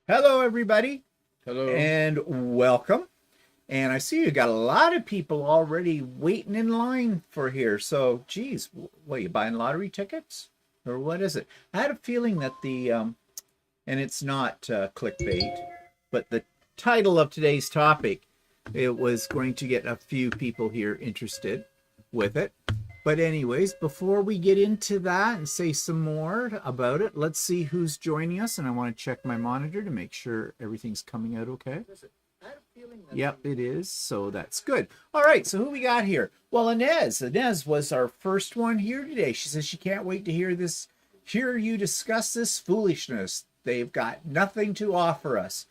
Hello, everybody, Hello. and welcome. And I see you got a lot of people already waiting in line for here. So, geez, what, you buying lottery tickets? Or what is it? I had a feeling that and it's not clickbait, but the title of today's topic, it was going to get a few people here interested with it. But anyways, before we get into that and say some more about it, let's see who's joining us. And I want to check my monitor to make sure everything's coming out okay. Yep, it is. So that's good. All right, so who we got here? Well, Inez was our first one here today. She says she can't wait to hear you discuss this foolishness. They've got nothing to offer us.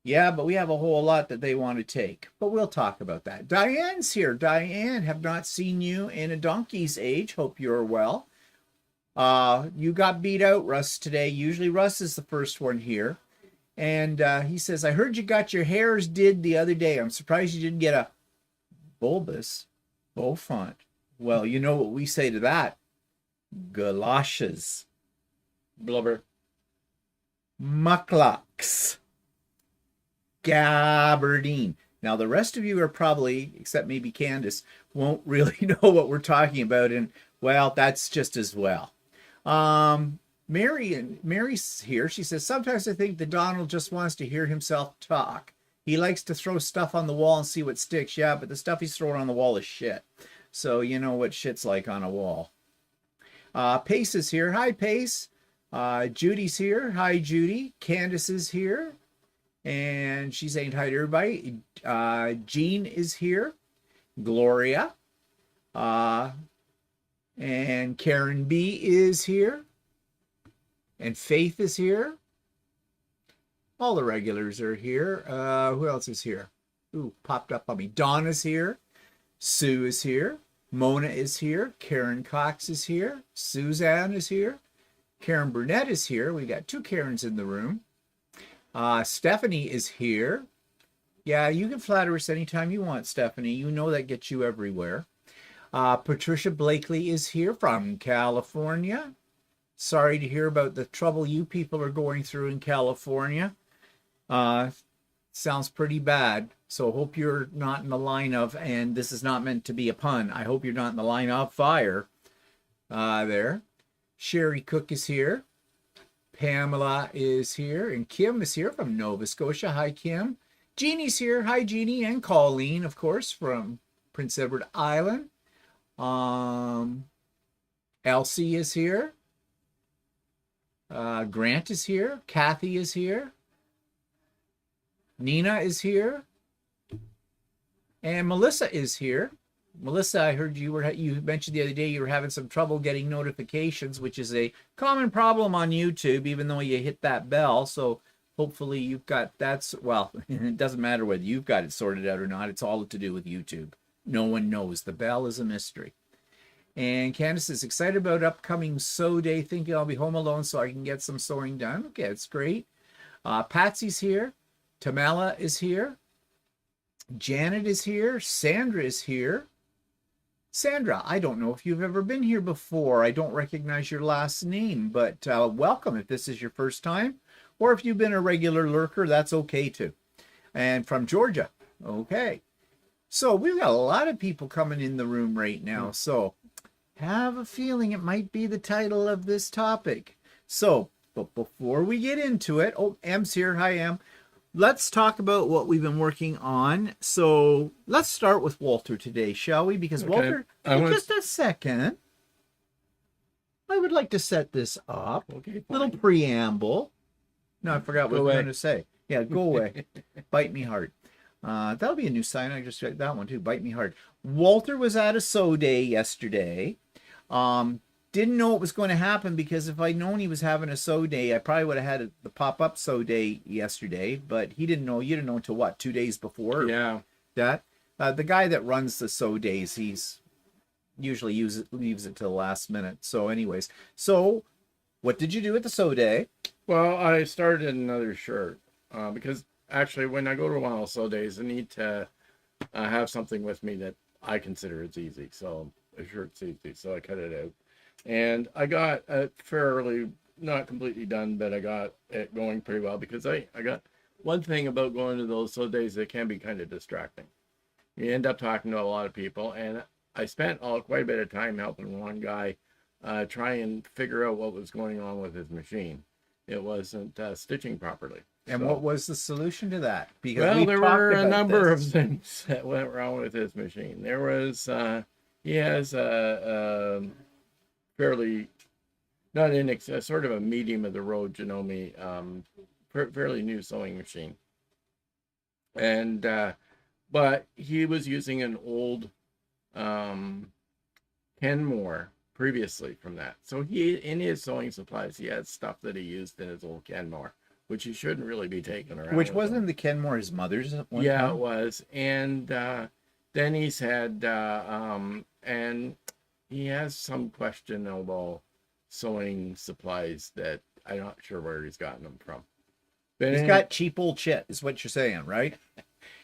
Yeah, but we have a whole lot that they want to take. But we'll talk about that. Diane's here. Diane, have not seen you in a donkey's age. Hope you're well. You got beat out, Russ, today. Usually Russ is the first one here. And he says, I heard you got your hairs did the other day. I'm surprised you didn't get a bulbous Beaufort. Well, you know what we say to that. Galoshes. Blubber. Mucklucks. Gabardine. Now, the rest of you are probably, except maybe Candace, won't really know what we're talking about. And, well, that's just as well. Mary's here. She says, sometimes I think that Donald just wants to hear himself talk. He likes to throw stuff on the wall and see what sticks. Yeah, but the stuff he's throwing on the wall is shit. So you know what shit's like on a wall. Pace is here. Hi, Pace. Judy's here. Hi, Judy. Candace is here. And she's saying hi to everybody. Jean is here. Gloria. And Karen B is here. And Faith is here. All the regulars are here. Who else is here? Ooh, popped up on me. Donna's here. Sue is here. Mona is here. Karen Cox is here. Suzanne is here. Karen Burnett is here. We got two Karens in the room. Stephanie is here. Yeah, you can flatter us anytime you want, Stephanie. You know that gets you everywhere. Patricia Blakely is here from California. Sorry to hear about the trouble you people are going through in California. Sounds pretty bad. So hope you're not in the line of, and this is not meant to be a pun, I hope you're not in the line of fire there. Sherry Cook is here. Pamela is here, and Kim is here from Nova Scotia. Hi, Kim. Jeannie's here. Hi, Jeannie. And Colleen, of course, from Prince Edward Island. Elsie is here. Grant is here. Kathy is here. Nina is here. And Melissa is here. Melissa, I heard you mentioned the other day you were having some trouble getting notifications, which is a common problem on YouTube, even though you hit that bell. So hopefully you've got well, it doesn't matter whether you've got it sorted out or not. It's all to do with YouTube. No one knows. The bell is a mystery. And Candace is excited about upcoming sew day, thinking I'll be home alone so I can get some sewing done. Okay, it's great. Patsy's here. Tamala is here. Janet is here. Sandra is here. Sandra, I don't know if you've ever been here before. I don't recognize your last name, but welcome if this is your first time. Or if you've been a regular lurker, that's okay too. And from Georgia. Okay. So we've got a lot of people coming in the room right now. So have a feeling it might be the title of this topic. So, but before we get into it, oh, Em's here. Hi, Em. Let's talk about what we've been working on. So let's start with Walter today, shall we? Because okay. Walter, just a second. I would like to set this up. Okay, Little fine. preamble. No, I forgot what I Go was going away. to say. Yeah, go away. Bite me hard. That'll be a new sign. I just read that one too. Bite me hard. Walter was at a sew day yesterday. Um, didn't know it was going to happen because if I'd known he was having a sew day, I probably would have had the pop-up sew day yesterday. But he didn't know. You didn't know until what, 2 days before Yeah. that. The guy that runs the sew days, he's usually leaves it to the last minute. So, anyways, so what did you do at the sew day? Well, I started another shirt because actually, when I go to one of those sew days, I need to have something with me that I consider it's easy. So a shirt's easy, so I cut it out, and I got it fairly not completely done, but I got it going pretty well because I got one thing about going to those sew days that can be kind of distracting. You end up talking to a lot of people, and I spent quite a bit of time helping one guy try and figure out what was going on with his machine. It wasn't stitching properly. And So, what was the solution to that? Because well, we've there talked were a about number of this. things that went wrong with his machine. There was, he has a fairly, not sort of a medium of the road Janome, fairly new sewing machine. And, but he was using an old Kenmore previously from that. So he, in his sewing supplies, he had stuff that he used in his old Kenmore, which he shouldn't really be taking around Which with him. wasn't the Kenmore his mother's at one Yeah, time? it was. And then he's had, and he has some questionable sewing supplies that I'm not sure where he's gotten them from. But He's got cheap old shit, is what you're saying, right?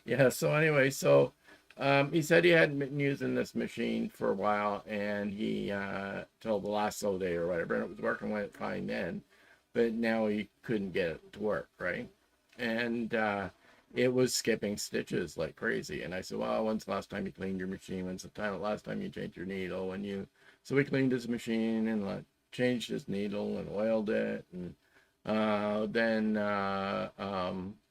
yeah, so anyway, so he said he hadn't been using this machine for a while, and he till the last sew day or whatever, and it was working fine then, but now he couldn't get it to work, right? And it was skipping stitches like crazy. And I said, well, when's the last time you cleaned your machine? When's the last time you changed your needle? So we cleaned his machine and changed his needle and oiled it, and then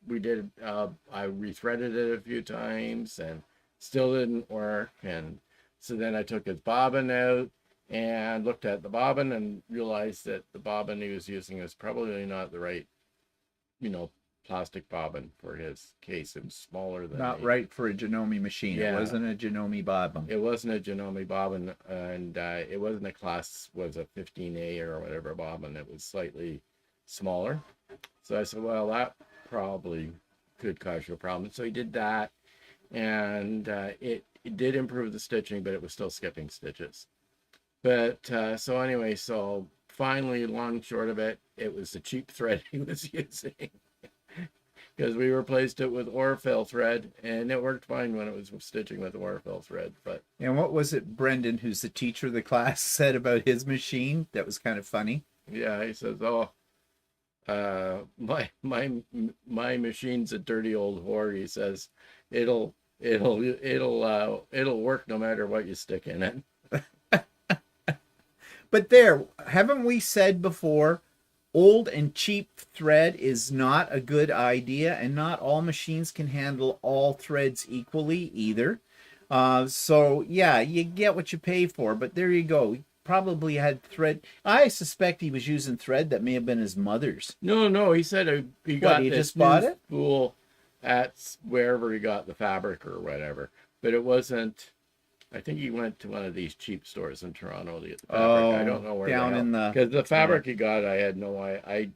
we did. I rethreaded it a few times and still didn't work. And so then I took his bobbin out and looked at the bobbin and realized that the bobbin he was using was probably not the right, plastic bobbin for his case. It was smaller than Not right for a Janome machine. Yeah. It wasn't a Janome bobbin. It wasn't a Janome bobbin, and it wasn't was a 15A or whatever bobbin. It was slightly smaller. So I said, well, that probably could cause you a problem. So he did that, and it did improve the stitching, but it was still skipping stitches. But so anyway, so finally, long and short of it, it was the cheap thread he was using. Because we replaced it with Orfil thread, and it worked fine when it was stitching with Orfil thread. But And what was it Brendan, who's the teacher of the class, said about his machine? That was kind of funny. yeah, he says, "Oh, my machine's a dirty old whore." He says, "It'll work no matter what you stick in it." But there, haven't we said before, old and cheap thread is not a good idea, and not all machines can handle all threads equally either. So yeah, you get what you pay for, but there you go. He probably had thread. I suspect he was using thread that may have been his mother's. No, he said he got He this just bought new it? spool at wherever he got the fabric or whatever, but it wasn't. I think he went to one of these cheap stores in Toronto to get the fabric. I don't know where down in the because the fabric he got, I had no I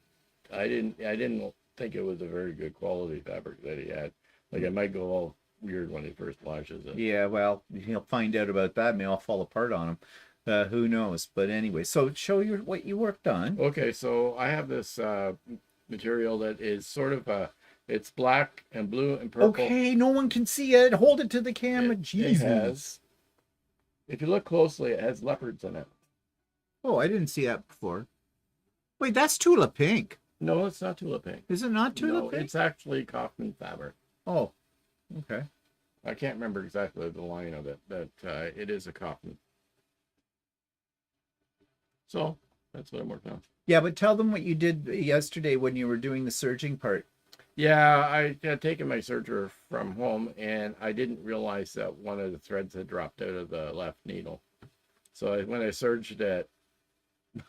didn't think it was a very good quality fabric that he had. Like it might go all weird when he first washes it. Yeah, well, he'll find out about that. May all fall apart on him. Who knows? But anyway, so show you what you worked on. Okay, so I have this material that is sort of it's black and blue and purple. Okay, no one can see it. Hold it to the camera. It Jesus. has, if you look closely, it has leopards in it. Oh, I didn't see that before. Wait, that's Tula Pink. No, it's not Tula Pink. Is it not Tula No, Pink? it's actually Kaufman fabric. Oh, okay. I can't remember exactly the line of it, but it is a Kaufman. So that's what I'm working on. Yeah, but tell them what you did yesterday when you were doing the serging part. Yeah, I had taken my serger from home, and I didn't realize that one of the threads had dropped out of the left needle. So when I serged it,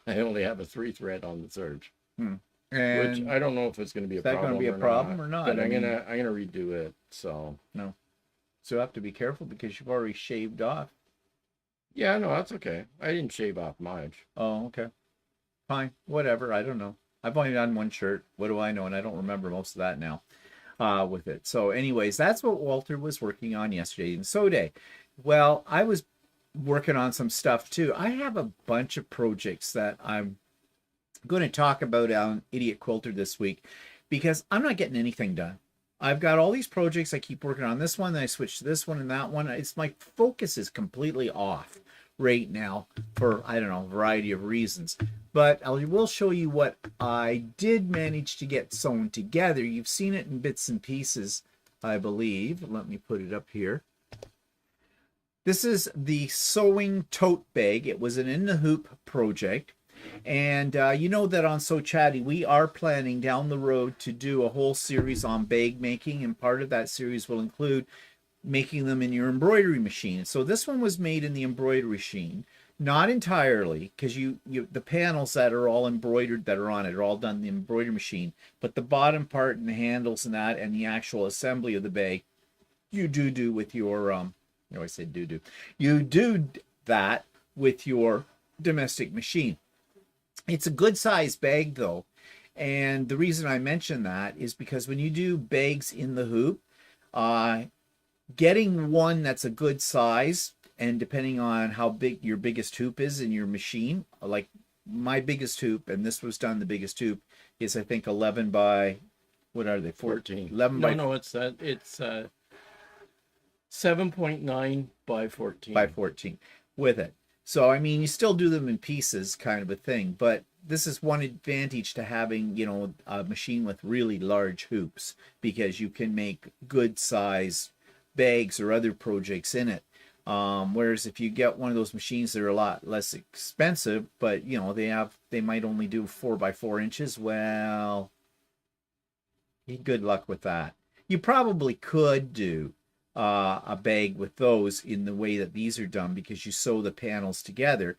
I only have a 3-thread on the serge, Hmm. which And I don't know if it's going to be a is that problem going to be a or problem not. or not? But I I'm mean, gonna redo it. So no. So you have to be careful because you've already shaved off. yeah, no, that's okay. I didn't shave off much. Oh, okay. Fine. Whatever. I don't know. I've only done one shirt. What do I know? And I don't remember most of that now with it. So anyways, that's what Walter was working on yesterday. And so day. Well, I was working on some stuff too. I have a bunch of projects that I'm going to talk about on Idiot Quilter this week because I'm not getting anything done. I've got all these projects. I keep working on this one, then I switch to this one and that one. It's my focus is completely off right now for, I don't know, a variety of reasons. But I will show you what I did manage to get sewn together. You've seen it in bits and pieces, I believe. Let me put it up here. This is the sewing tote bag. It was an in the hoop project. And you know that on So Chatty, we are planning down the road to do a whole series on bag making. And part of that series will include making them in your embroidery machine. So this one was made in the embroidery machine. Not entirely, because the panels that are all embroidered that are on it are all done in the embroidery machine. But the bottom part and the handles and that and the actual assembly of the bag, you do with your I said do. You do that with your domestic machine. It's a good sized bag though. And the reason I mention that is because when you do bags in the hoop, getting one that's a good size, and depending on how big your biggest hoop is in your machine, like my biggest hoop, and this was done the biggest hoop, is I think 11 by, what are they? 14. 11 No, by no, it's 7.9 by 14. by 14 with it. So, I mean, you still do them in pieces kind of a thing, but this is one advantage to having, a machine with really large hoops because you can make good size bags or other projects in it. Whereas if you get one of those machines that are a lot less expensive, but they might only do 4 by 4 inches. Well, good luck with that. You probably could do a bag with those in the way that these are done because you sew the panels together.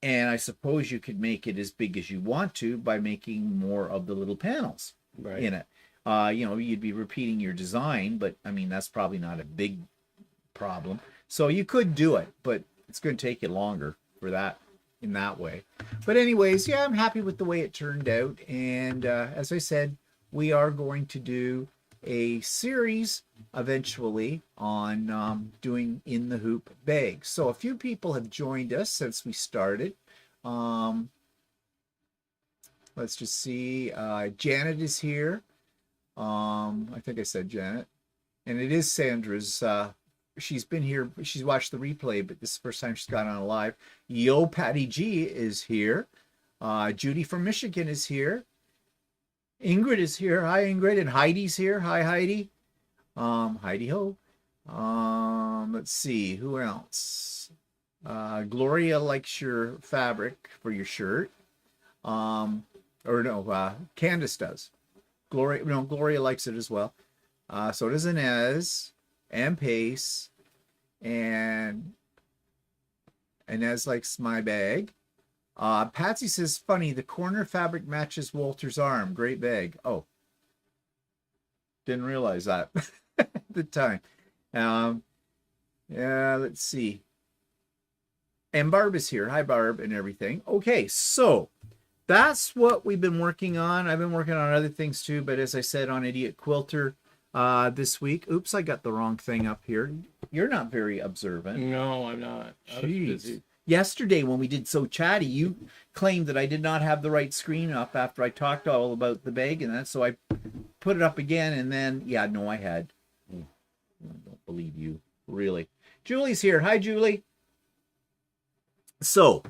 And I suppose you could make it as big as you want to by making more of the little panels in it. You'd be repeating your design, but I mean, that's probably not a big problem. So you could do it, but it's going to take you longer for that in that way. But anyways, yeah, I'm happy with the way it turned out. And as I said, we are going to do a series eventually on doing in the hoop bags. So a few people have joined us since we started. Let's just see. Janet is here. I think I said Janet. And it is Sandra's. She's been here. She's watched the replay, but this is the first time she's got on live. Yo, Patty G is here. Judy from Michigan is here. Ingrid is here. Hi, Ingrid. And Heidi's here. Hi, Heidi. Heidi ho. Let's see. Who else? Gloria likes your fabric for your shirt. Candace does. Gloria likes it as well. So does Inez and Pace. And Inez likes my bag. Patsy says, funny, the corner fabric matches Walter's arm. Great bag. Oh, didn't realize that at the time. Yeah, let's see. And Barb is here. Hi, Barb, and everything. Okay, so that's what we've been working on. I've been working on other things too, but as I said on Idiot Quilter this week. Oops, I got the wrong thing up here. You're not very observant. No, I'm not. I was busy. Yesterday when we did So Chatty, you claimed that I did not have the right screen up after I talked all about the bag and that, so I put it up again, and then, yeah, no, I had. I don't believe you, really. Julie's here. Hi, Julie. So,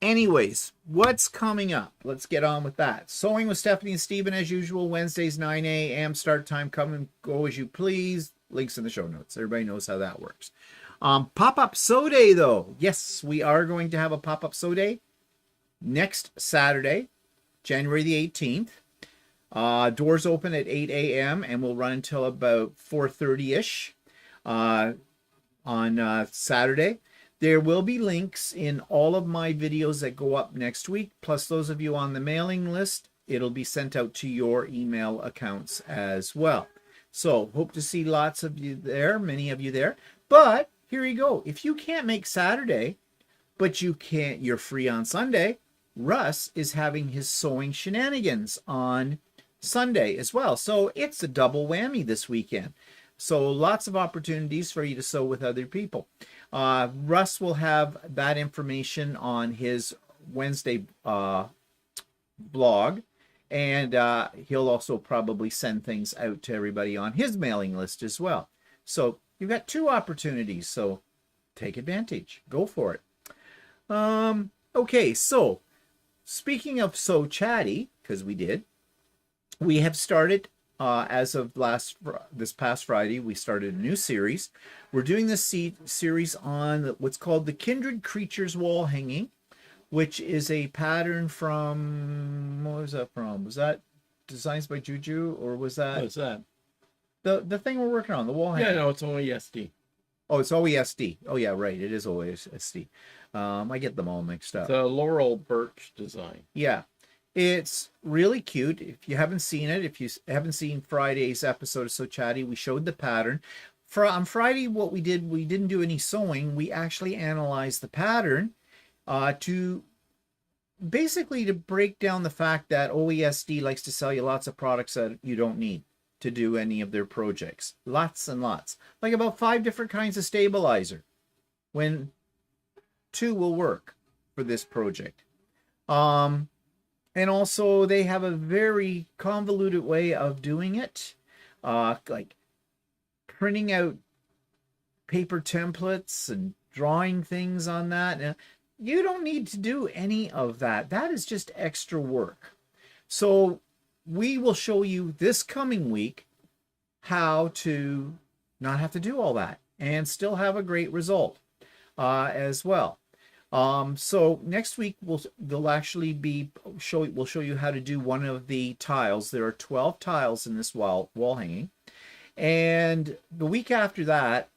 anyways, what's coming up? Let's get on with that. Sewing with Stephanie and Stephen, as usual, Wednesdays, 9 a.m. Start time. Come and go as you please. Links in the show notes. Everybody knows how that works. Pop-up sew day, though. Yes, we are going to have a pop-up sew day next Saturday, January the 18th. Doors open at 8 a.m. and will run until about 4:30-ish on Saturday. There will be links in all of my videos that go up next week, plus those of you on the mailing list, it'll be sent out to your email accounts as well. So hope to see lots of you there, many of you there. But here you go. If you can't make Saturday, but you're free on Sunday, Russ is having his sewing shenanigans on Sunday as well. So it's a double whammy this weekend. So lots of opportunities for you to sew with other people. Russ will have that information on his Wednesday blog, and he'll also probably send things out to everybody on his mailing list as well. So you've got 2 opportunities, so take advantage. Go for it. Okay, so speaking of So Chatty, because we have started as of this past Friday, we started a new series. We're doing this series on what's called the Kindred Creatures wall hanging, which is a pattern from, what was that from? Was that Designs by Juju, or was that? What's that? The thing we're working on, the wall hanging. Yeah, no, it's only SD. Oh, it's OESD. Oh yeah, right. It is OESD. I get them all mixed up. It's a Laurel Birch design. Yeah. It's really cute. If you haven't seen it, if you haven't seen Friday's episode of So Chatty, we showed the pattern. On Friday, what we did, we didn't do any sewing. We actually analyzed the pattern to basically to break down the fact that OESD likes to sell you lots of products that you don't need to do any of their projects. Lots and lots. Like about 5 different kinds of stabilizer, when 2 will work for this project. And also they have a very convoluted way of doing it, like printing out paper templates and drawing things on that. Now, you don't need to do any of that. That is just extra work. So we will show you this coming week how to not have to do all that and still have a great result as well. So next week we'll show you how to do one of the tiles. There are 12 tiles in this wall hanging, and the week after that,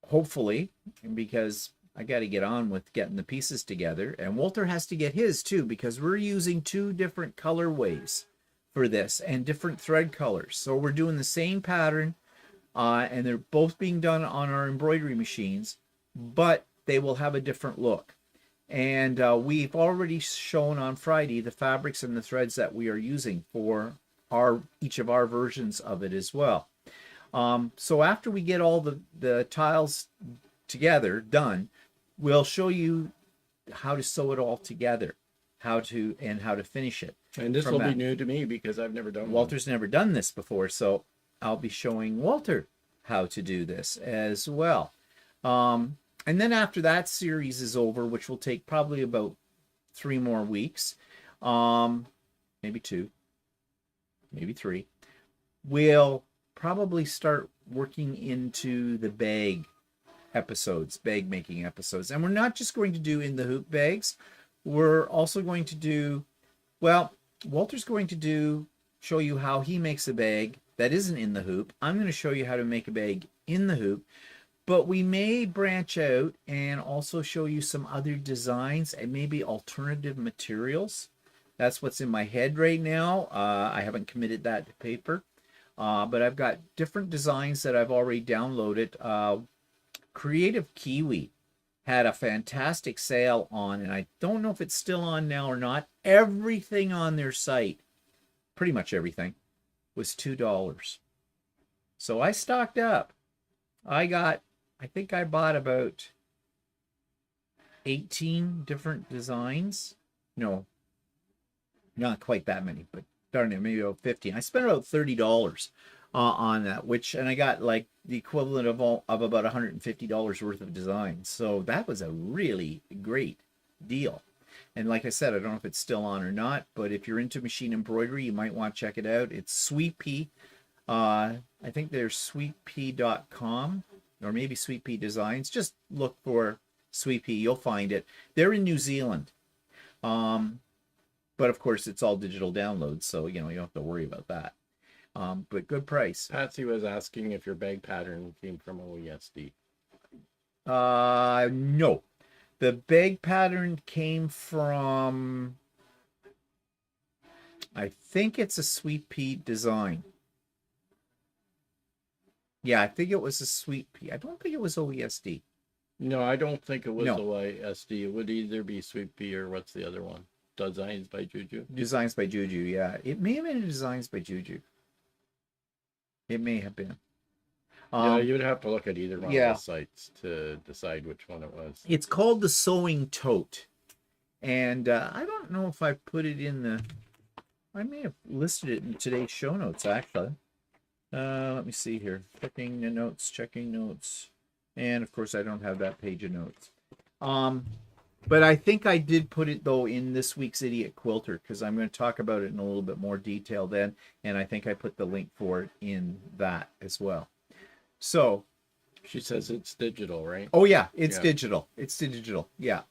hopefully, because I got to get on with getting the pieces together, and Walter has to get his too, because we're using 2 different colorways for this and different thread colors. So we're doing the same pattern, and they're both being done on our embroidery machines, but they will have a different look. And we've already shown on Friday the fabrics and the threads that we are using for each of our versions of it as well. So after we get all the tiles together, done, we'll show you how to sew it all together, how to finish it. And this will be new to me because I've never done Walter's never done this before, so I'll be showing Walter how to do this as well. And then after that series is over, which will take probably about 3 more weeks, maybe 2, maybe 3, we'll probably start working into the bag making episodes. And we're not just going to do in the hoop bags. We're also going to do, well, Walter's going to show you how he makes a bag that isn't in the hoop. I'm going to show you how to make a bag in the hoop. But we may branch out and also show you some other designs and maybe alternative materials. That's what's in my head right now. I haven't committed that to paper. But I've got different designs that I've already downloaded. Creative Kiwi had a fantastic sale on, and I don't know if it's still on now or not. Everything on their site, pretty much everything, was $2. So I stocked up. I think I bought about 18 different designs. No, not quite that many, but darn it, maybe about 15. I spent about $30 on that, and I got like the equivalent of about $150 worth of designs. So that was a really great deal. And like I said, I don't know if it's still on or not, but if you're into machine embroidery, you might want to check it out. It's Sweet Pea. I think there's sweetpea.com. Or maybe Sweet Pea Designs. Just look for Sweet Pea. You'll find it. They're in New Zealand. But of course, it's all digital downloads, so you don't have to worry about that. But good price. Patsy was asking if your bag pattern came from OESD. No. The bag pattern came from, I think it's a Sweet Pea design. Yeah, I think it was a Sweet Pea. I don't think it was OESD. No, I don't think it was No. OISD. It would either be Sweet Pea or what's the other one? Designs by Juju. Designs by Juju, yeah. It may have been Designs by Juju. It may have been. Yeah, you'd have to look at either one yeah. of the sites to decide which one it was. It's called the Sewing Tote. And I don't know if I put it in the... I may have listed it in today's show notes, actually. Let me see here. Checking the notes, checking notes. And, of course, I don't have that page of notes. But I think I did put it, though, in this week's Idiot Quilter, because I'm going to talk about it in a little bit more detail then. And I think I put the link for it in that as well. So... She says it's digital, right? Oh, yeah. It's digital. It's digital. Yeah.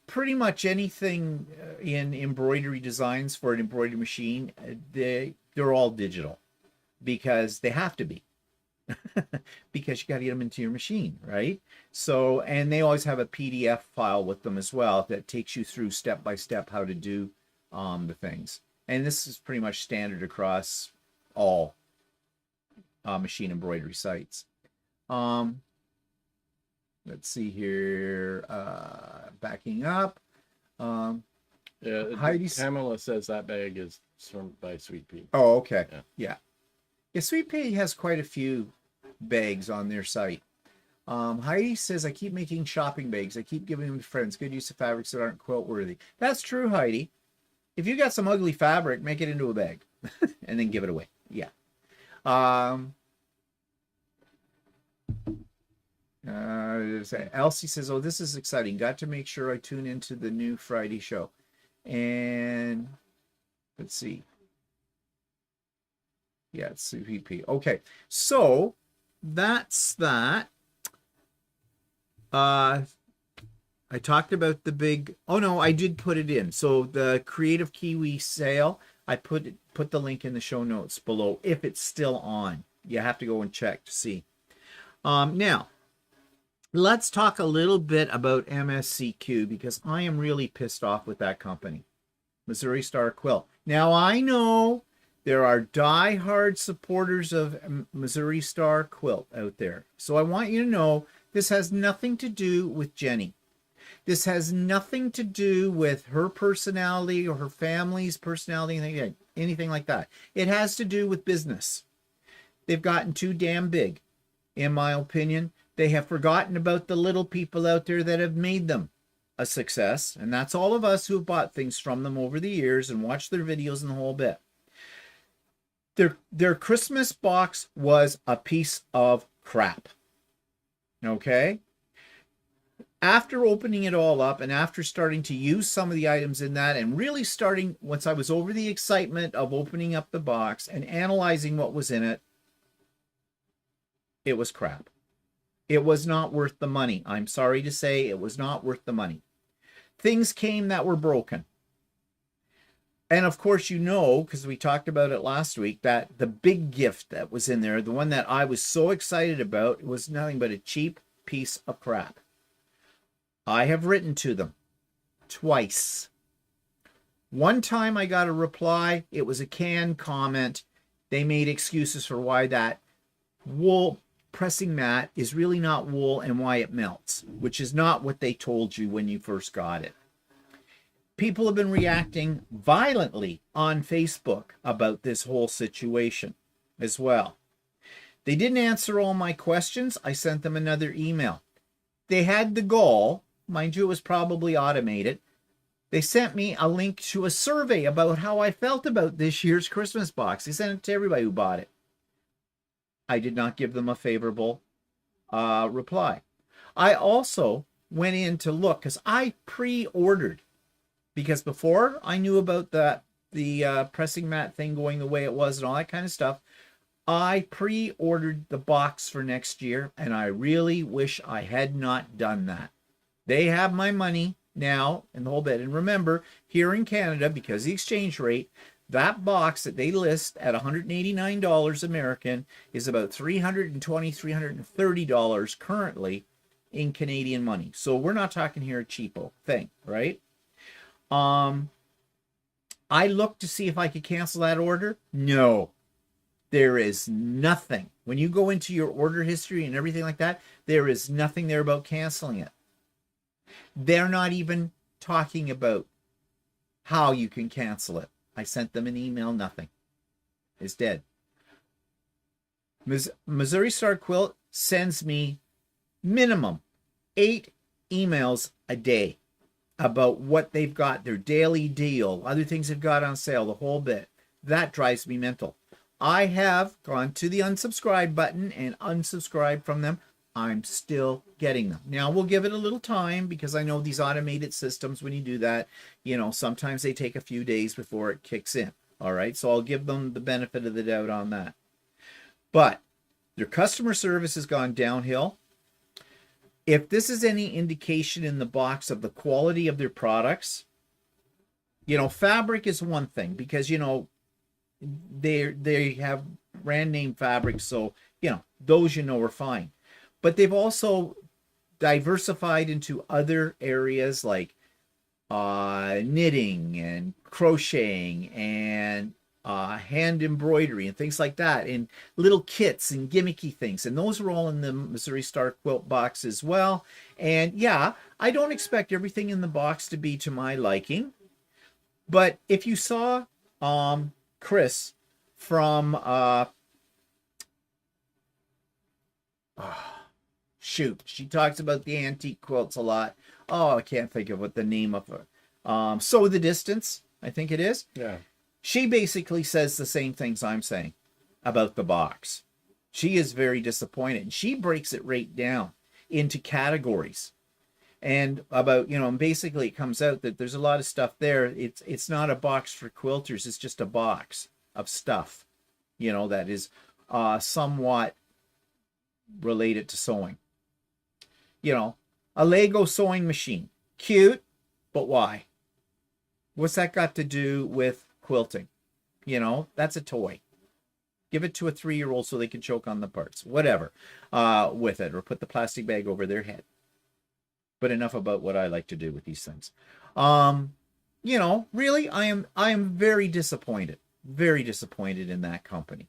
Pretty much anything in embroidery designs for an embroidery machine, they're all digital because they have to be because you got to get them into your machine, right? So, and they always have a PDF file with them as well that takes you through step by step how to do the things. And this is pretty much standard across all machine embroidery sites. Let's see here. Backing up. Yeah, Heidi... Pamela says that bag is by Sweet Pea. Oh, okay. Yeah. Sweet Pea has quite a few bags on their site. Heidi says, I keep making shopping bags. I keep giving them to friends. Good use of fabrics that aren't quilt worthy. That's true, Heidi. If you got some ugly fabric, make it into a bag and then give it away. Yeah. Elsie says, oh, this is exciting. Got to make sure I tune into the new Friday show. And let's see. Yeah, it's CPP. Okay, so that's that. I talked about the big... Oh, no, I did put it in. So the Creative Kiwi sale, I put the link in the show notes below if it's still on. You have to go and check to see. Now, let's talk a little bit about MSCQ because I am really pissed off with that company, Missouri Star Quilt. Now, I know there are die-hard supporters of Missouri Star Quilt out there. So I want you to know this has nothing to do with Jenny. This has nothing to do with her personality or her family's personality, anything like that. It has to do with business. They've gotten too damn big, in my opinion. They have forgotten about the little people out there that have made them a success. And that's all of us who have bought things from them over the years and watched their videos and the whole bit. Their Christmas box was a piece of crap. Okay? After opening it all up and after starting to use some of the items in that and really starting, once I was over the excitement of opening up the box and analyzing what was in it, it was crap. It was not worth the money. I'm sorry to say it was not worth the money. Things came that were broken. And of course, you know, because we talked about it last week, that the big gift that was in there, the one that I was so excited about, was nothing but a cheap piece of crap. I have written to them twice. One time I got a reply. It was a canned comment. They made excuses for why that wool pressing mat is really not wool and why it melts, which is not what they told you when you first got it. People have been reacting violently on Facebook about this whole situation as well. They didn't answer all my questions. I sent them another email. They had the gall, mind you, it was probably automated. They sent me a link to a survey about how I felt about this year's Christmas box. They sent it to everybody who bought it. I did not give them a favorable reply. I also went in to look because I pre-ordered, because before I knew about the pressing mat thing going the way it was and all that kind of stuff, I pre-ordered the box for next year, and I really wish I had not done that. They have my money now and the whole bit. And remember, here in Canada, because the exchange rate, that box that they list at $189 American is about $320, $330 currently in Canadian money. So we're not talking here a cheapo thing, right? I looked to see if I could cancel that order. No, there is nothing. When you go into your order history and everything like that, there is nothing there about canceling it. They're not even talking about how you can cancel it. I sent them an email, nothing. It's dead. Missouri Star Quilt sends me minimum 8 emails a day about what they've got, their daily deal, other things they've got on sale, the whole bit. That drives me mental. I have gone to the unsubscribe button and unsubscribed from them. I'm still getting them. Now, we'll give it a little time because I know these automated systems, when you do that, you know, sometimes they take a few days before it kicks in. All right, so I'll give them the benefit of the doubt on that. But their customer service has gone downhill. If this is any indication in the box of the quality of their products, you know, fabric is one thing because, you know, they have brand name fabrics, so, you know, those, you know, are fine. But they've also diversified into other areas like knitting and crocheting and hand embroidery and things like that, and little kits and gimmicky things, and those are all in the Missouri Star Quilt box as well. And yeah, I don't expect everything in the box to be to my liking, but if you saw Chris from shoot, she talks about the antique quilts a lot. Oh, I can't think of what the name of it. Sew the Distance, I think it is. Yeah. She basically says the same things I'm saying about the box. She is very disappointed. And she breaks it right down into categories. And about, you know, and basically it comes out that there's a lot of stuff there. It's not a box for quilters. It's just a box of stuff, you know, that is somewhat related to sewing. You know, a Lego sewing machine. Cute, but why? What's that got to do with quilting? You know, that's a toy. Give it to a 3-year-old so they can choke on the parts. Whatever with it, or put the plastic bag over their head. But enough about what I like to do with these things. You know, really, I am very disappointed. Very disappointed in that company.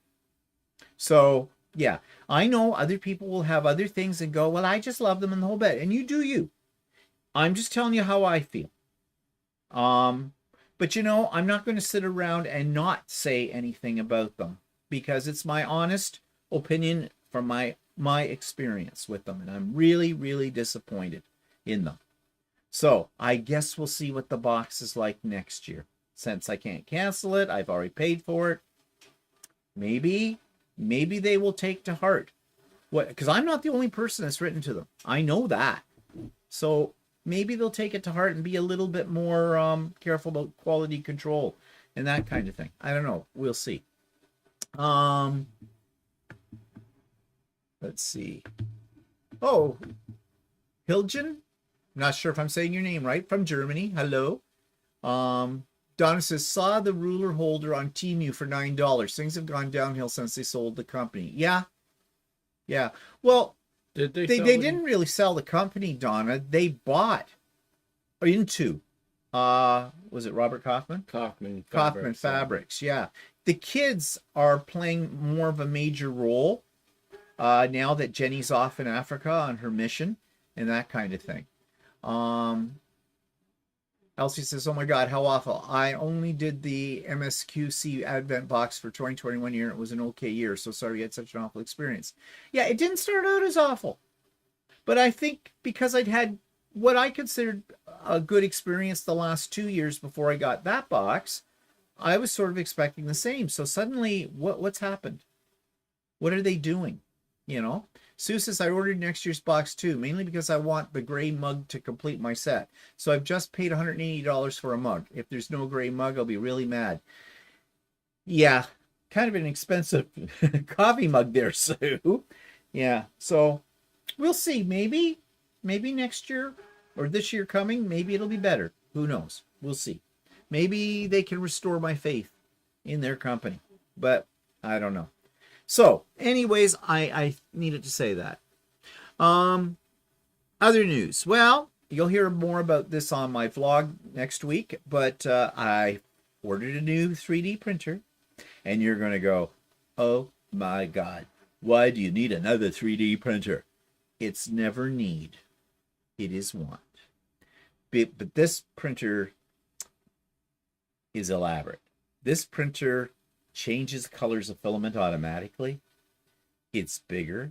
So, yeah, I know other people will have other things and go, well, I just love them in the whole bit. And you do you. I'm just telling you how I feel. But you know, I'm not going to sit around and not say anything about them because it's my honest opinion from my experience with them. And I'm really, really disappointed in them. So I guess we'll see what the box is like next year. Since I can't cancel it, I've already paid for it. Maybe they will take to heart what, because I'm not the only person that's written to them. I know that. So maybe they'll take it to heart and be a little bit more careful about quality control and that kind of thing. I don't know. We'll see. Let's see. Oh, Hilgen? Not sure if I'm saying your name right. From Germany. Hello. Donna says, saw the ruler holder on Temu for $9. Things have gone downhill since they sold the company. Yeah. Yeah. Well, Did they didn't really sell the company, Donna. They bought into was it Robert Kaufman? Kaufman Fabrics, yeah. The kids are playing more of a major role now that Jenny's off in Africa on her mission and that kind of thing. Elsie says, oh my God, how awful. I only did the MSQC Advent box for 2021 year. It was an okay year. So sorry you had such an awful experience. Yeah, it didn't start out as awful. But I think because I'd had what I considered a good experience the last 2 years before I got that box, I was sort of expecting the same. So suddenly, what's happened? What are they doing? You know? Sue says, I ordered next year's box too, mainly because I want the gray mug to complete my set. So I've just paid $180 for a mug. If there's no gray mug, I'll be really mad. Yeah, kind of an expensive coffee mug there, Sue. Yeah, so we'll see. Maybe next year or this year coming, maybe it'll be better. Who knows? We'll see. Maybe they can restore my faith in their company, but I don't know. So, anyways, I needed to say that. Other news. Well, you'll hear more about this on my vlog next week, but I ordered a new 3D printer, and you're going to go, oh my God, why do you need another 3D printer? It's never need. It is want. But this printer is elaborate. This printer changes colors of filament automatically. It's bigger.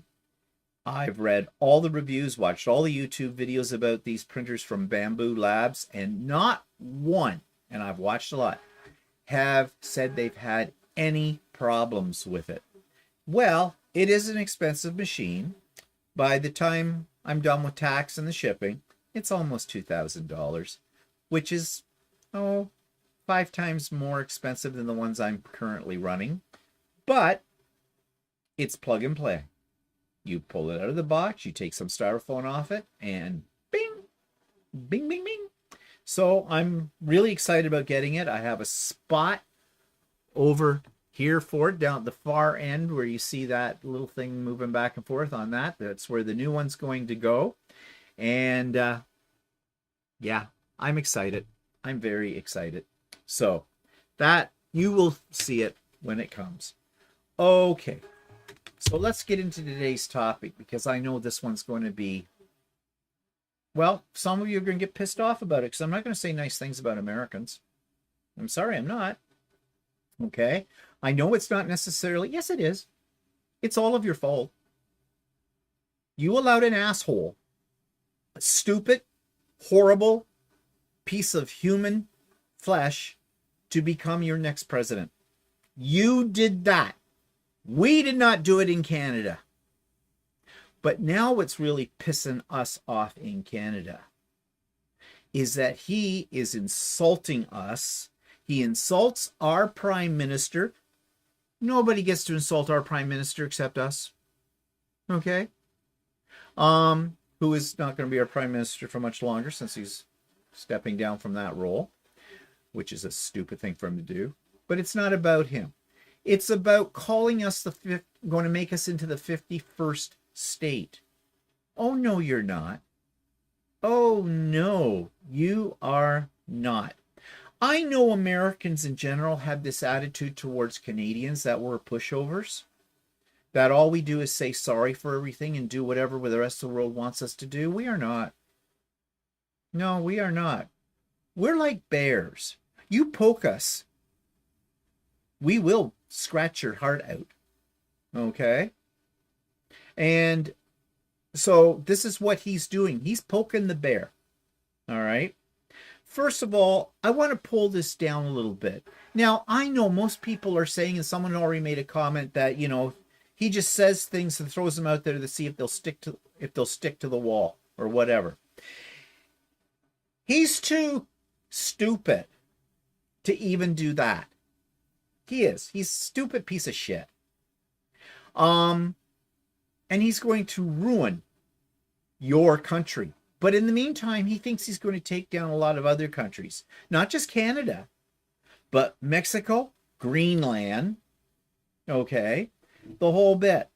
I've read all the reviews, watched all the YouTube videos about these printers from Bamboo Labs, and not one, and I've watched a lot, have said they've had any problems with it. Well, it is an expensive machine. By the time I'm done with tax and the shipping, it's almost $2,000, which is, 5 times more expensive than the ones I'm currently running. But it's plug and play. You pull it out of the box, you take some styrofoam off it, and bing, bing, bing, bing. So I'm really excited about getting it. I have a spot over here for it, down at the far end where you see that little thing moving back and forth on that. That's where the new one's going to go. And yeah, I'm excited. I'm very excited. So that, you will see it when it comes. Okay. So let's get into today's topic, because I know this one's going to be, well, some of you are going to get pissed off about it, because I'm not going to say nice things about Americans. I'm sorry, I'm not. Okay? I know it's not necessarily, yes it is. It's all of your fault. You allowed an asshole, a stupid, horrible piece of human flesh to become your next president. You did that. We did not do it in Canada. But now what's really pissing us off in Canada is that he is insulting us. He insults our prime minister. Nobody gets to insult our prime minister except us. Okay? Who is not going to be our prime minister for much longer, since he's stepping down from that role, which is a stupid thing for him to do. But it's not about him. It's about calling us going to make us into the 51st state. Oh, no, you're not. Oh, no, you are not. I know Americans in general have this attitude towards Canadians that we're pushovers, that all we do is say sorry for everything and do whatever the rest of the world wants us to do. We are not. No, we are not. We're like bears. You poke us, we will scratch your heart out. Okay? And so this is what he's doing. He's poking the bear. All right? First of all, I want to pull this down a little bit. Now, I know most people are saying, and someone already made a comment that, he just says things and throws them out there to see if they'll stick to the wall or whatever. He's too stupid to even do that. He is. He's a stupid piece of shit. And he's going to ruin your country. But in the meantime, he thinks he's going to take down a lot of other countries. Not just Canada, but Mexico, Greenland, okay, the whole bit.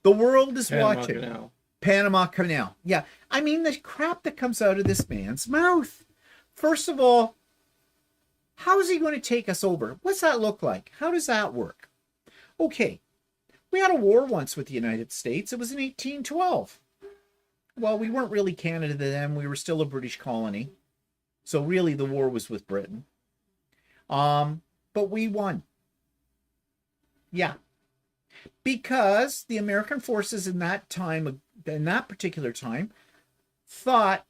The world is watching. Canal. Panama Canal. Yeah, I mean, the crap that comes out of this man's mouth. First of all, how is he going to take us over? What's that look like? How does that work? Okay, we had a war once with the United States. It was in 1812. Well, we weren't really Canada then. We were still a British colony. So really the war was with Britain. But we won. Yeah. Because the American forces in that particular time, thought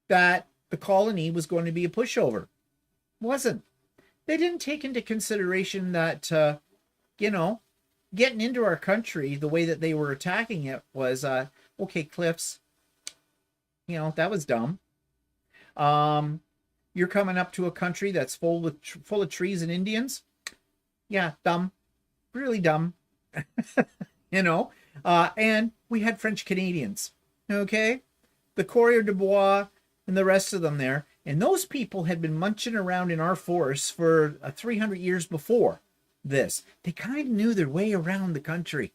that the colony was going to be a pushover. Wasn't. They didn't take into consideration that, getting into our country, the way that they were attacking it was, okay, Cliffs, that was dumb. You're coming up to a country that's full of trees and Indians. Yeah, dumb. Really dumb. And we had French Canadians. Okay? The Courrier de Bois and the rest of them there. And those people had been munching around in our forests for 300 years before this. They kind of knew their way around the country,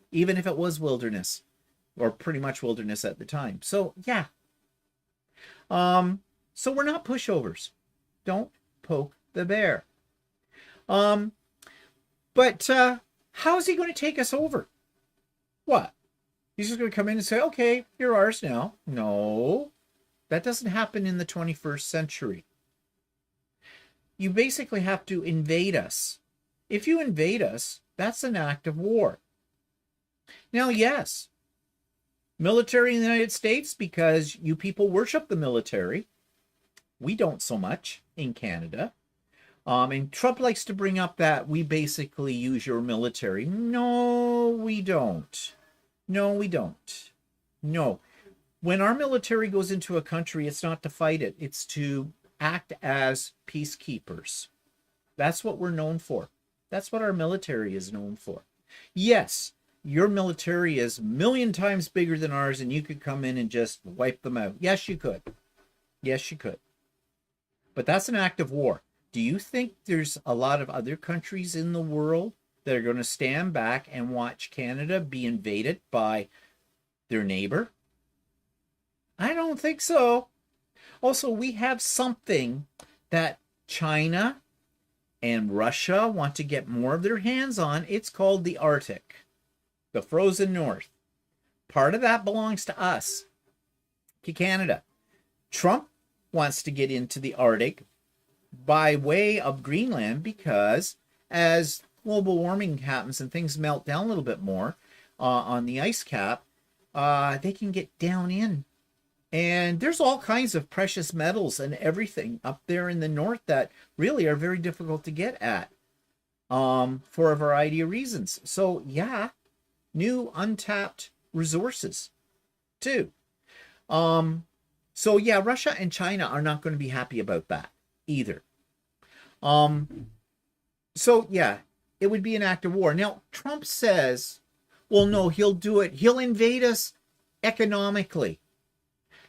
even if it was wilderness. or pretty much wilderness at the time. So yeah. So we're not pushovers. Don't poke the bear. Um, but how's he going to take us over? What? He's just going to come in and say, okay, you're ours now. No, that doesn't happen in the 21st century. You basically have to invade us. If you invade us, that's an act of war. Now, yes, military in the United States, because you people worship the military. We don't so much in Canada. And Trump likes to bring up that we basically use your military. No, we don't. No, we don't. No. When our military goes into a country, it's not to fight it. It's to act as peacekeepers. That's what we're known for. That's what our military is known for. Yes, your military is a million times bigger than ours, and you could come in and just wipe them out. Yes, you could. Yes, you could. But that's an act of war. Do you think there's a lot of other countries in the world that are going to stand back and watch Canada be invaded by their neighbor? I don't think so. Also, we have something that China and Russia want to get more of their hands on. It's called the Arctic, the frozen north. Part of that belongs to us, to Canada. Trump wants to get into the Arctic by way of Greenland because as global warming happens and things melt down a little bit more on the ice cap, they can get down in. And there's all kinds of precious metals and everything up there in the north that really are very difficult to get at for a variety of reasons. So yeah, new untapped resources too. So yeah, Russia and China are not going to be happy about that either. So yeah, it would be an act of war. Now, Trump says, well, no, he'll do it. He'll invade us economically.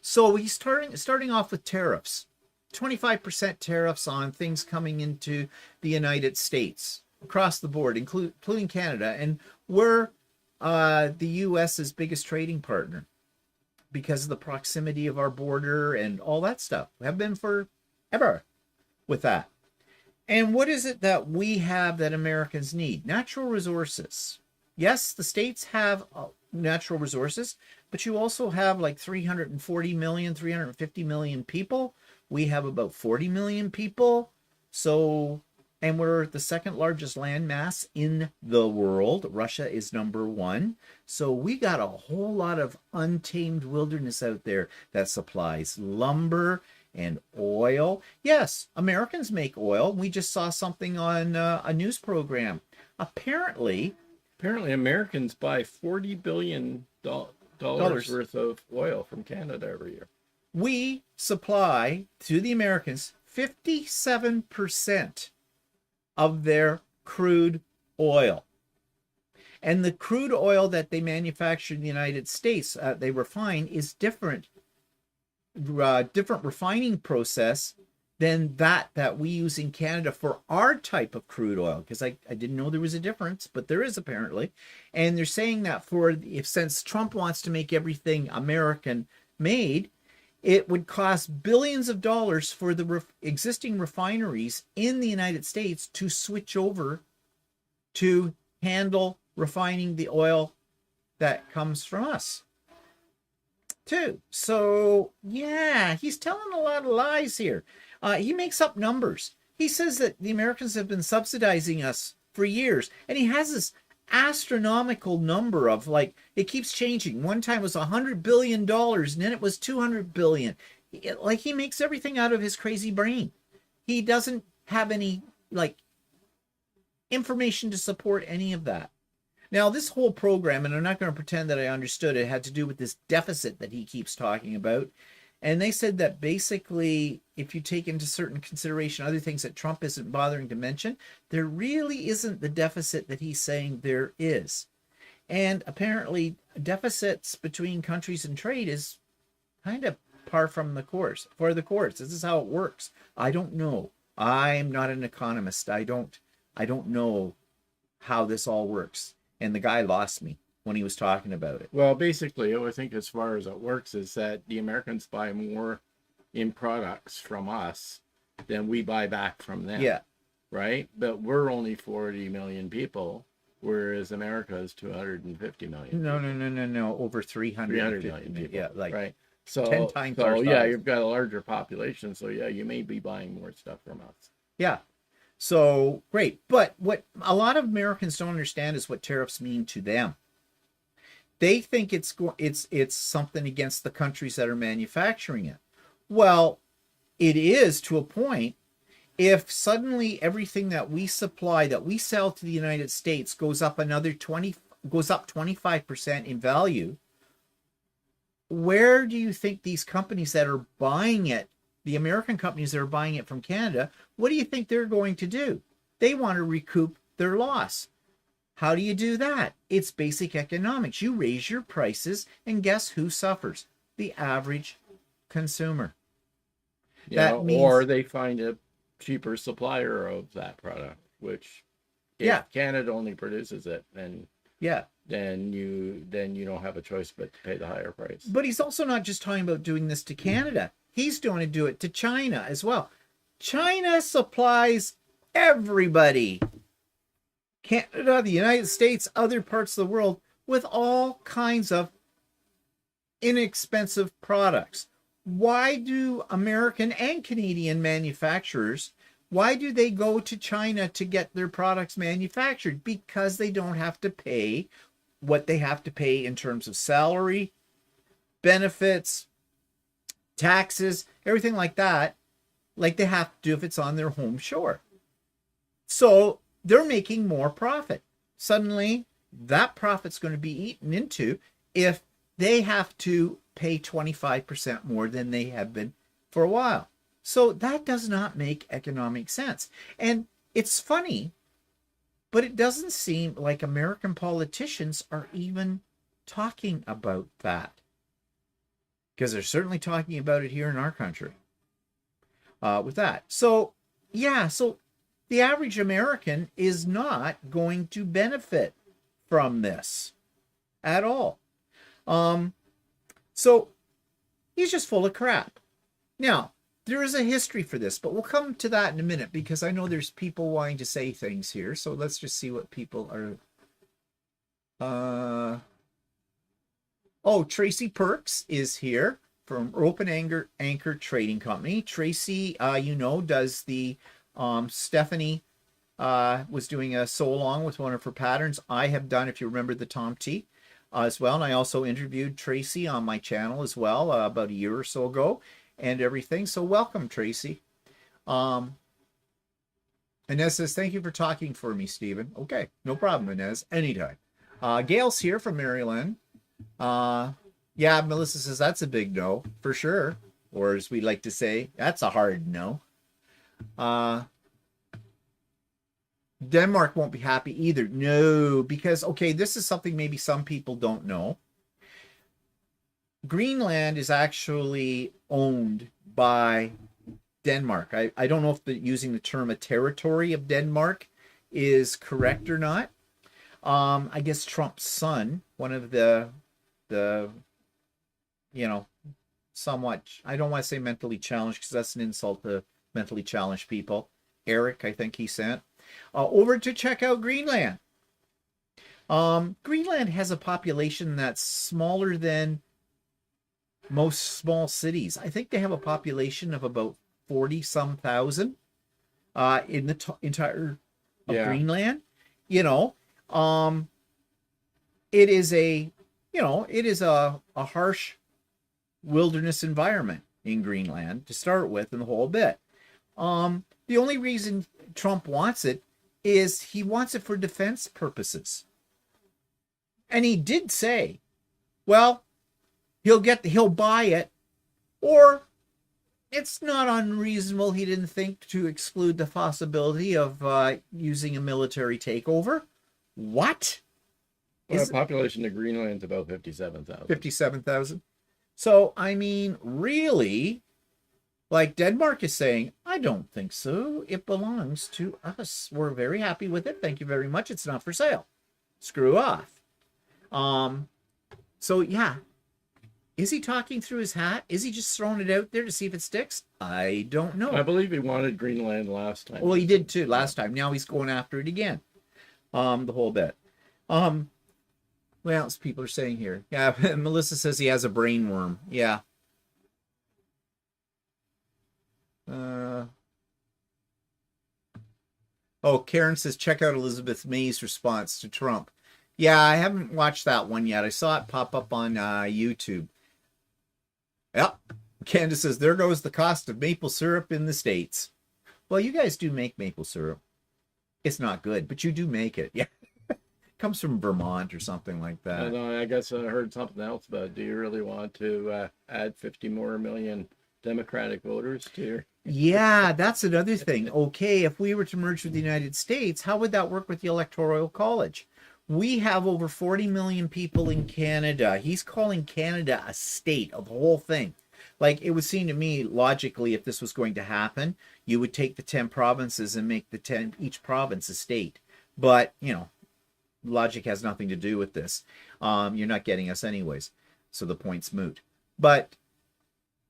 So he's starting off with tariffs, 25% tariffs on things coming into the United States across the board, including Canada. And we're the U.S.'s biggest trading partner because of the proximity of our border and all that stuff. We have been forever with that. And what is it that we have that Americans need? Natural resources. Yes, the states have natural resources, but you also have like 340 million, 350 million people. We have about 40 million people. So, and we're the second largest land mass in the world. Russia is number one. So we got a whole lot of untamed wilderness out there that supplies lumber and oil. Yes, Americans make oil. We just saw something on a news program. Apparently Americans buy $40 billion worth of oil from Canada every year. We supply to the Americans 57% of their crude oil. And the crude oil that they manufacture in the United States, they refine, is different refining process than that we use in Canada for our type of crude oil, because I didn't know there was a difference, but there is apparently. And they're saying that since Trump wants to make everything American made, it would cost billions of dollars for the existing refineries in the United States to switch over to handle refining the oil that comes from us too. So yeah, he's telling a lot of lies here. He makes up numbers. He says that the Americans have been subsidizing us for years, and he has this astronomical number of, like, it keeps changing. One time it was $100 billion, and then it was $200 billion. Like, he makes everything out of his crazy brain. He doesn't have any, like, information to support any of that. Now, this whole program, and I'm not going to pretend that I understood it, had to do with this deficit that he keeps talking about. And they said that basically, if you take into certain consideration other things that Trump isn't bothering to mention, there really isn't the deficit that he's saying there is. And apparently, deficits between countries and trade is kind of par for the course. This is how it works. I don't know. I'm not an economist. I don't know how this all works. And the guy lost me. when he was talking about it. Well, basically, I think as far as it works is that the Americans buy more in products from us than we buy back from them. Yeah. Right? But we're only 40 million people, whereas America is 250 million. No. Over 300 million people. Yeah, like right. So 10 times so our yeah, size. you've got a larger population. So yeah, you may be buying more stuff from us. Yeah. So great. But what a lot of Americans don't understand is what tariffs mean to them. They think it's something against the countries that are manufacturing it. Well, it is to a point. If suddenly everything that we supply, that we sell to the United States, goes up 25% in value, where do you think these companies that are buying it, the American companies that are buying it from Canada, what do you think they're going to do? They want to recoup their loss. How do you do that? It's basic economics. You raise your prices, and guess who suffers? The average consumer. Yeah, or they find a cheaper supplier of that product, which if Canada only produces it, then you don't have a choice but to pay the higher price. But he's also not just talking about doing this to Canada. He's going to do it to China as well. China supplies everybody. Canada, the United States, other parts of the world, with all kinds of inexpensive products. Why do American and Canadian manufacturers, why do they go to China to get their products manufactured? Because they don't have to pay what they have to pay in terms of salary, benefits, taxes, everything like that, like they have to do if it's on their home shore. So they're making more profit. Suddenly, that profit's going to be eaten into if they have to pay 25% more than they have been for a while. So that does not make economic sense. And it's funny, but it doesn't seem like American politicians are even talking about that. Because they're certainly talking about it here in our country with that. So, yeah, so the average American is not going to benefit from this at all. So he's just full of crap. Now, there is a history for this, but we'll come to that in a minute because I know there's people wanting to say things here. So let's just see what people are. Tracy Perks is here from Open Anchor Trading Company. Tracy, does the Stephanie was doing a sew along with one of her patterns. I have done, if you remember, the Tom T as well. And I also interviewed Tracy on my channel as well about a year or so ago and everything. So welcome, Tracy. Inez says, thank you for talking for me, Stephen. Okay, no problem, Inez. Anytime. Gail's here from Maryland. Yeah, Melissa says, that's a big no, for sure. Or as we like to say, that's a hard no. Denmark won't be happy either. No, because, okay, this is something maybe some people don't know. Greenland is actually owned by Denmark. I don't know if using the term a territory of Denmark is correct or not. I guess Trump's son, one of the somewhat, I don't want to say mentally challenged because that's an insult to mentally challenged people. Eric, I think he sent over to check out Greenland. Greenland has a population that's smaller than most small cities. I think they have a population of about 40-some thousand in the entire of Greenland. It is a harsh wilderness environment in Greenland to start with, and the whole bit. The only reason Trump wants it is he wants it for defense purposes. And he did say, well, he'll buy it, or it's not unreasonable, he didn't think, to exclude the possibility of using a military takeover. What? Well, the population of Greenland is about 57,000. 57,000. So, I mean, really, like Denmark is saying, I don't think so. It belongs to us. We're very happy with it. Thank you very much. It's not for sale. Screw off. Um, so yeah, is he talking through his hat? Is he just throwing it out there to see if it sticks? I don't I know. believe he wanted Greenland last time. Well, he did too last time. Now he's going after it again. The whole bit. Um, what else people are saying here? Yeah, Melissa says he has a brain worm. Yeah. Uh, oh, Karen says check out Elizabeth May's response to Trump. Yeah, I haven't watched that one yet. I saw it pop up on YouTube. Yep. Candace says there goes the cost of maple syrup in the States. Well, you guys do make maple syrup. It's not good, but you do make it. Yeah. Comes from Vermont or something like that. I guess I heard something else about, do you really want to add 50 more million Democratic voters to your... Yeah, that's another thing. Okay, if we were to merge with the United States, how would that work with the Electoral College? We have over 40 million people in Canada. He's calling Canada a state of the whole thing. Like, it would seem to me, logically, if this was going to happen, you would take the 10 provinces and make each province a state. But, logic has nothing to do with this. You're not getting us anyways, so the point's moot. But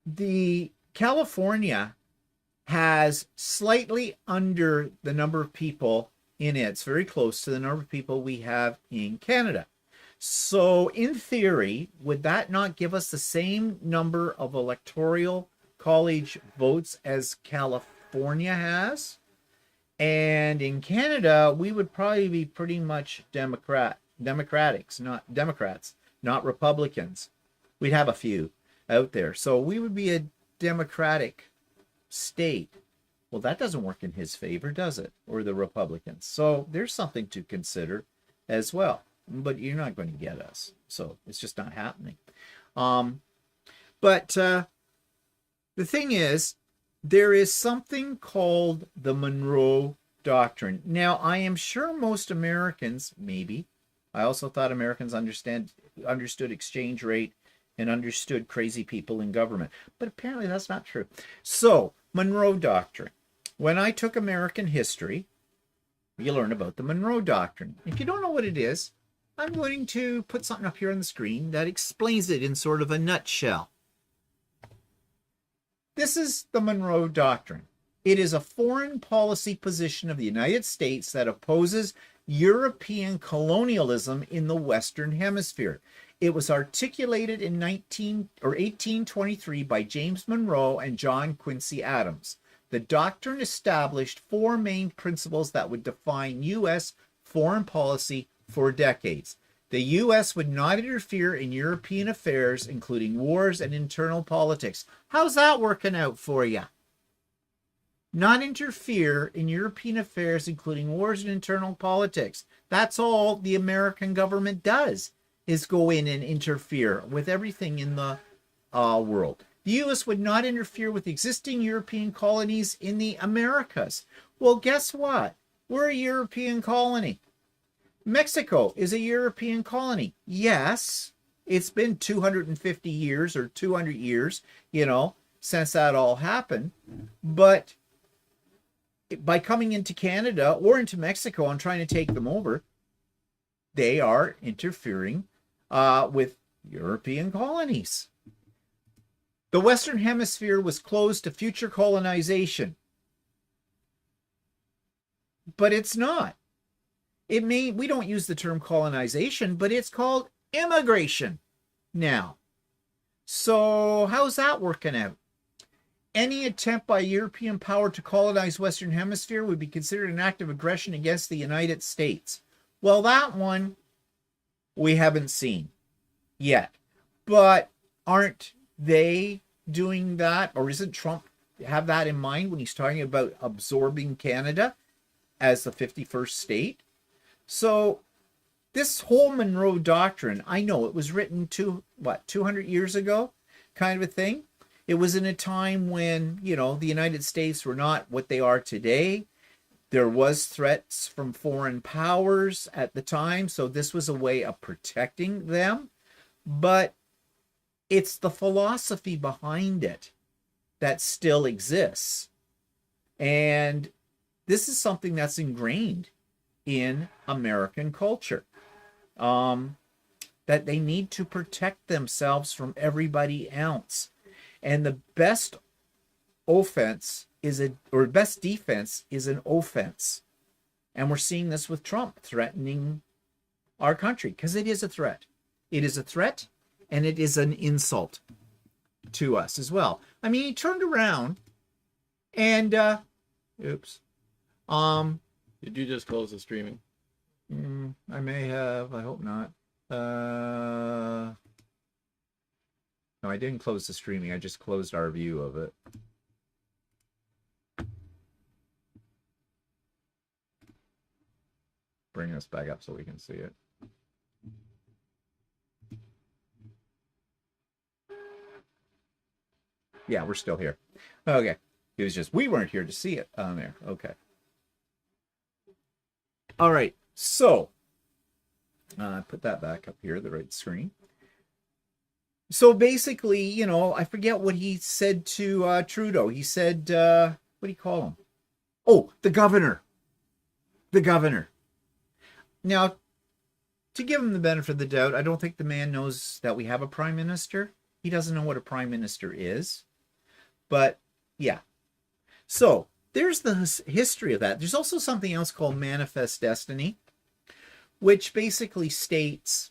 the California has slightly under the number of people in it. It's very close to the number of people we have in Canada. So in theory, would that not give us the same number of electoral college votes as California has? And in Canada, we would probably be pretty much Democrats, not Republicans. We'd have a few out there. So we would be a Democratic state. Well, that doesn't work in his favor, does it? Or the Republicans. So there's something to consider as well. But you're not going to get us. So it's just not happening. But the thing is, there is something called the Monroe Doctrine. Now, I am sure most Americans, maybe, I also thought Americans understood exchange rate and understood crazy people in government. But apparently that's not true. So, Monroe Doctrine. When I took American history, you learn about the Monroe Doctrine. If you don't know what it is, I'm going to put something up here on the screen that explains it in sort of a nutshell. This is the Monroe Doctrine. It is a foreign policy position of the United States that opposes European colonialism in the Western Hemisphere. It was articulated in 1823 by James Monroe and John Quincy Adams. The doctrine established four main principles that would define U.S. foreign policy for decades. The U.S. would not interfere in European affairs, including wars and internal politics. How's that working out for you? Not interfere in European affairs, including wars and internal politics. That's all the American government does, is go in and interfere with everything in the world. The U.S. would not interfere with existing European colonies in the Americas. Well, guess what? We're a European colony. Mexico is a European colony. Yes, it's been 250 years or 200 years, since that all happened. But by coming into Canada or into Mexico and trying to take them over, they are interfering with European colonies. The Western Hemisphere was closed to future colonization. But it's not. We don't use the term colonization, but it's called immigration now. So how's that working out? Any attempt by European power to colonize Western Hemisphere would be considered an act of aggression against the United States. Well, that one we haven't seen yet. But aren't they doing that? Or isn't Trump have that in mind when he's talking about absorbing Canada as the 51st state? So this whole Monroe Doctrine, I know it was written 200 years ago, kind of a thing. It was in a time when, the United States were not what they are today. There was threats from foreign powers at the time, so this was a way of protecting them. But it's the philosophy behind it that still exists. And this is something that's ingrained in American culture. that they need to protect themselves from everybody else. And the best offense is best defense is an offense. And we're seeing this with Trump threatening our country because it is a threat. It is a threat and it is an insult to us as well. I mean, he turned around and oops. Did you just close the streaming? I may have. I hope not. No, I didn't close the streaming. I just closed our view of it. Bring us back up so we can see it. Yeah, we're still here. Okay. It was just, we weren't here to see it on there. Okay. All right. So, put that back up here, the right screen. So basically, you know, I forget what he said to Trudeau. He said, what do you call him? Oh, the governor. The governor. Now, to give him the benefit of the doubt, I don't think the man knows that we have a prime minister. He doesn't know what a prime minister is. But, yeah. So, there's the history of that. There's also something else called Manifest Destiny, which basically states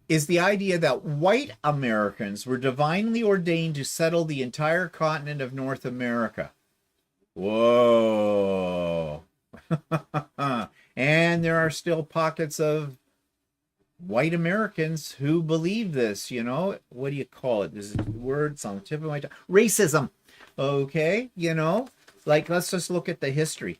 is the idea that white Americans were divinely ordained to settle the entire continent of North America. Whoa. And there are still pockets of white Americans who believe this, you know. What do you call it? There's words on the tip of my tongue. Racism. Okay, you know, like let's just look at the history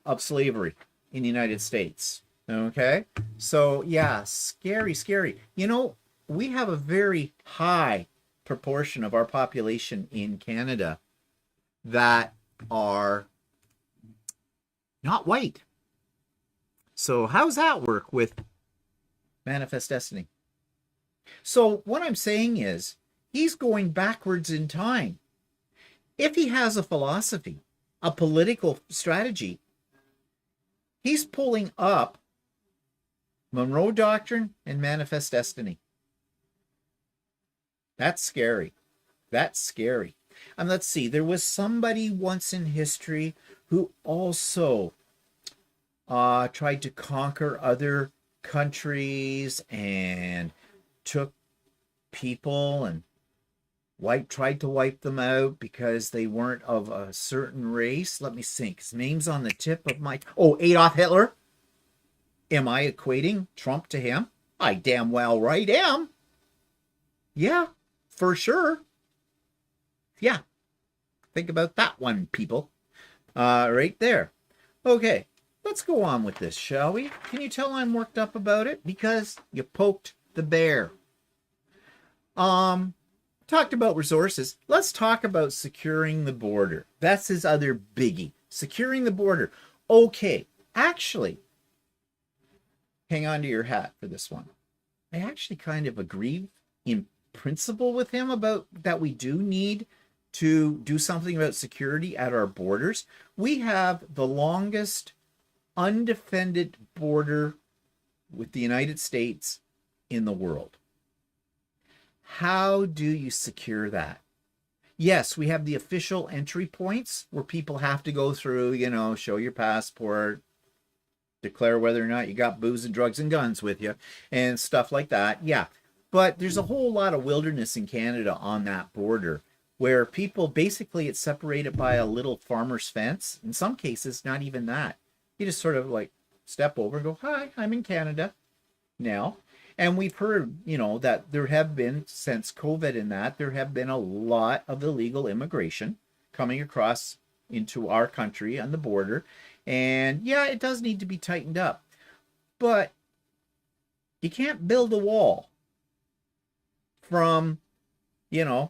of slavery in the United States. Okay, so yeah, scary, scary. You know, we have a very high proportion of our population in Canada that are not white. So how's that work with Manifest Destiny? So what I'm saying is he's going backwards in time. If he has a philosophy, a political strategy, he's pulling up Monroe Doctrine and Manifest Destiny. That's scary. That's scary. And let's see, there was somebody once in history who also tried to conquer other countries and took people and tried to wipe them out because they weren't of a certain race. Let me think. His name's on the tip of my... Oh, Adolf Hitler. Am I equating Trump to him? I damn well right am. Yeah, for sure. Yeah. Think about that one, people. Right there. Okay, let's go on with this, shall we? Can you tell I'm worked up about it? Because you poked the bear. Talked about resources. Let's talk about securing the border. That's his other biggie. Securing the border. Okay, actually, hang on to your hat for this one. I actually kind of agree in principle with him about that we do need to do something about security at our borders. We have the longest undefended border with the United States in the world. How do you secure that? Yes, we have the official entry points where people have to go through, you know, show your passport, declare whether or not you got booze and drugs and guns with you and stuff like that. Yeah, but there's a whole lot of wilderness in Canada on that border where people basically it's separated by a little farmer's fence. In some cases, not even that. You just sort of like step over and go, hi, I'm in Canada now. And we've heard, you know, that there have been, since COVID and that, there have been a lot of illegal immigration coming across into our country on the border. And yeah, it does need to be tightened up. But you can't build a wall from, you know,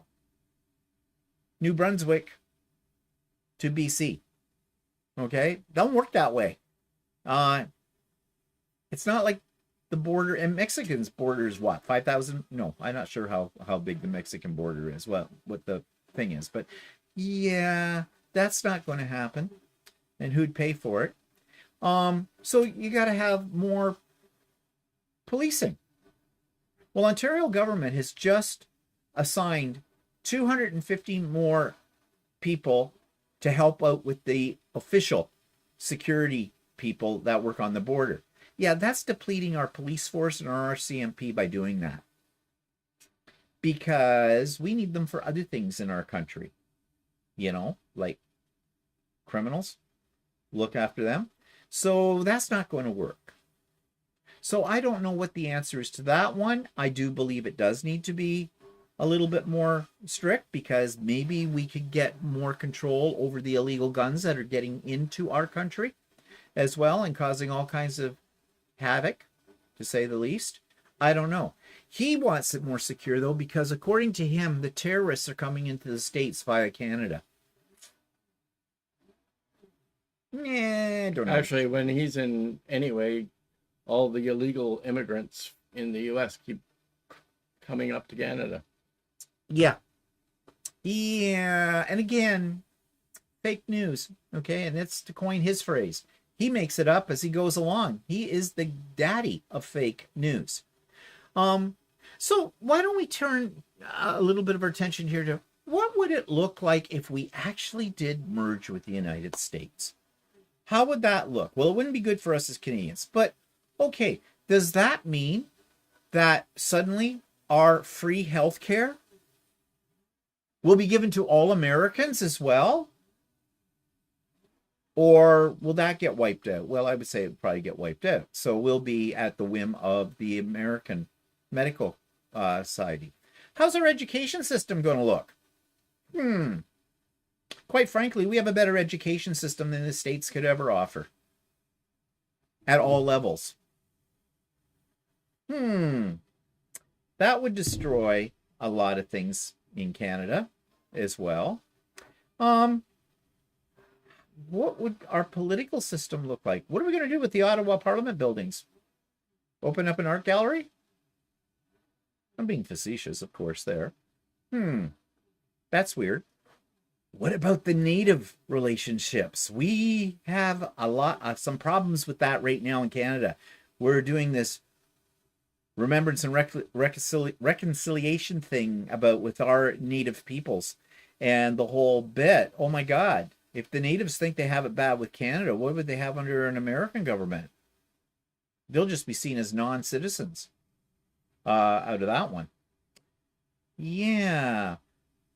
New Brunswick to BC. Okay? Don't work that way. It's not like the border, and Mexican's border is what, 5,000? No, I'm not sure how big the Mexican border is, what the thing is. But yeah, that's not going to happen. And who'd pay for it? So you got to have more policing. Well, Ontario government has just assigned 250 more people to help out with the official security people that work on the border. Yeah, that's depleting our police force and our RCMP by doing that. Because we need them for other things in our country. You know, like criminals, look after them. So that's not going to work. So I don't know what the answer is to that one. I do believe it does need to be a little bit more strict, because maybe we could get more control over the illegal guns that are getting into our country as well and causing all kinds of havoc, to say the least. I don't know. He wants it more secure, though, because according to him, the terrorists are coming into the States via Canada. I don't know. Actually, when he's in, anyway, all the illegal immigrants in the U.S. keep coming up to Canada. Yeah. And again, fake news. Okay. And that's to coin his phrase. He makes it up as he goes along. He is the daddy of fake news. So why don't we turn a little bit of our attention here to what would it look like if we actually did merge with the United States? How would that look? Well, it wouldn't be good for us as Canadians, but okay, does that mean that suddenly our free health care will be given to all Americans as well? Or will that get wiped out? Well, I would say it would probably get wiped out. So we'll be at the whim of the American Medical Society. How's our education system going to look? Quite frankly, we have a better education system than the States could ever offer. At all levels. That would destroy a lot of things in Canada as well. What would our political system look like? What are we going to do with the Ottawa Parliament buildings? Open up an art gallery? I'm being facetious, of course, there. That's weird. What about the Native relationships? We have some problems with that right now in Canada. We're doing this remembrance and reconciliation thing with our Native peoples and the whole bit. Oh my God. If the Natives think they have it bad with Canada, what would they have under an American government? They'll just be seen as non-citizens out of that one. Yeah.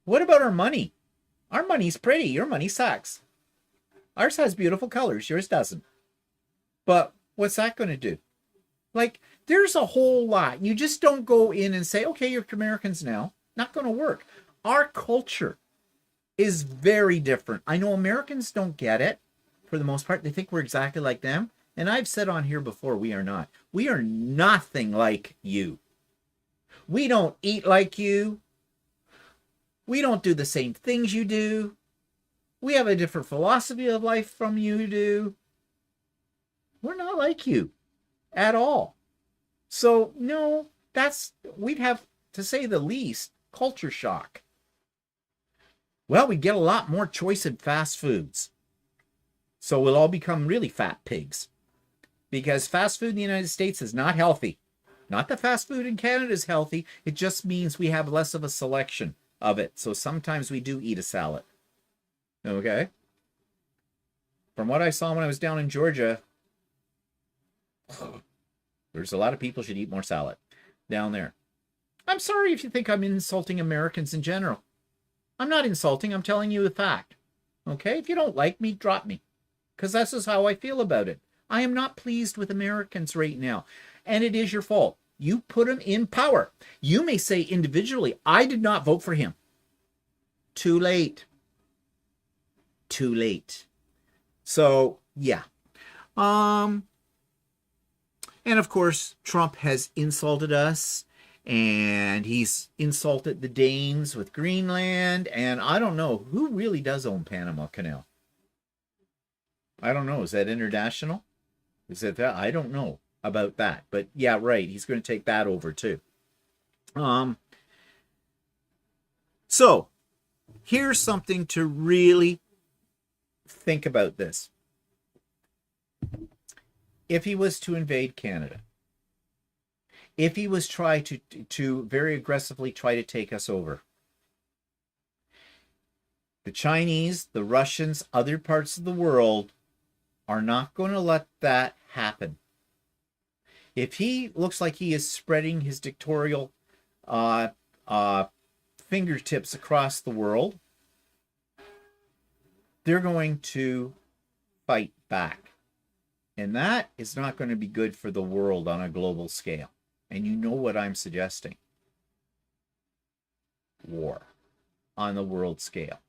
What about our money? Our money's pretty. Your money sucks. Ours has beautiful colors. Yours doesn't. But what's that going to do? Like, there's a whole lot. You just don't go in and say, okay, you're Americans now. Not going to work. Our culture is very different. I know Americans don't get it for the most part. They think we're exactly like them. And I've said on here before, we are not. We are nothing like you. We don't eat like you. We don't do the same things you do. We have a different philosophy of life from you do. We're not like you at all. So, no, we'd have, to say the least, culture shock. Well, we get a lot more choice in fast foods. So we'll all become really fat pigs. Because fast food in the United States is not healthy. Not that fast food in Canada is healthy. It just means we have less of a selection of it. So sometimes we do eat a salad. Okay? From what I saw when I was down in Georgia, there's a lot of people should eat more salad down there. I'm sorry if you think I'm insulting Americans in general. I'm not insulting. I'm telling you the fact. Okay? If you don't like me, drop me. Because this is how I feel about it. I am not pleased with Americans right now. And it is your fault. You put them in power. You may say individually, I did not vote for him. Too late. Too late. So, yeah. And of course, Trump has insulted us. And he's insulted the Danes with Greenland. And I don't know, who really does own Panama Canal? I don't know. Is that international? Is it that? I don't know about that. But yeah, right. He's going to take that over too. So here's something to really think about this. if he was to invade Canada, if he was to very aggressively try to take us over, the Chinese, the Russians, other parts of the world are not going to let that happen. If he looks like he is spreading his dictatorial fingertips across the world, they're going to fight back. And that is not going to be good for the world on a global scale. And you know what I'm suggesting. War on the world scale.